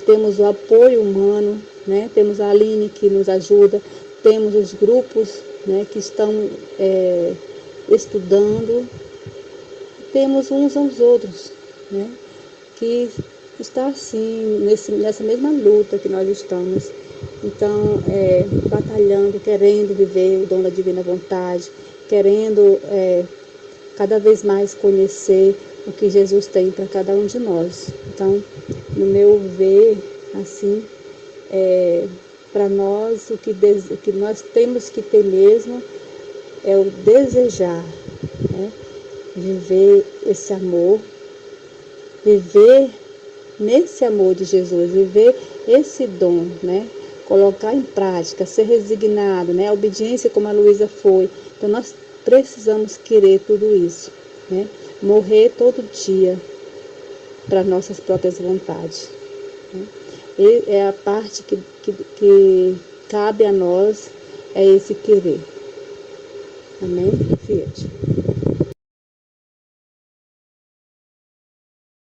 temos o apoio humano, né? Temos a Aline que nos ajuda, temos os grupos, né, que estão estudando, temos uns aos outros, né, que está assim, nessa mesma luta que nós estamos. Então, batalhando, querendo viver o dom da divina vontade, querendo cada vez mais conhecer o que Jesus tem para cada um de nós. Então, no meu ver, assim, para nós, o que nós temos que ter mesmo é o desejar, né? Viver esse amor, viver nesse amor de Jesus, viver esse dom, né? Colocar em prática, ser resignado, né? A obediência como a Luísa foi. Então, nós precisamos querer tudo isso, né? Morrer todo dia para nossas próprias vontades, né? E é a parte que cabe a nós, é esse querer. Amém? Fiat.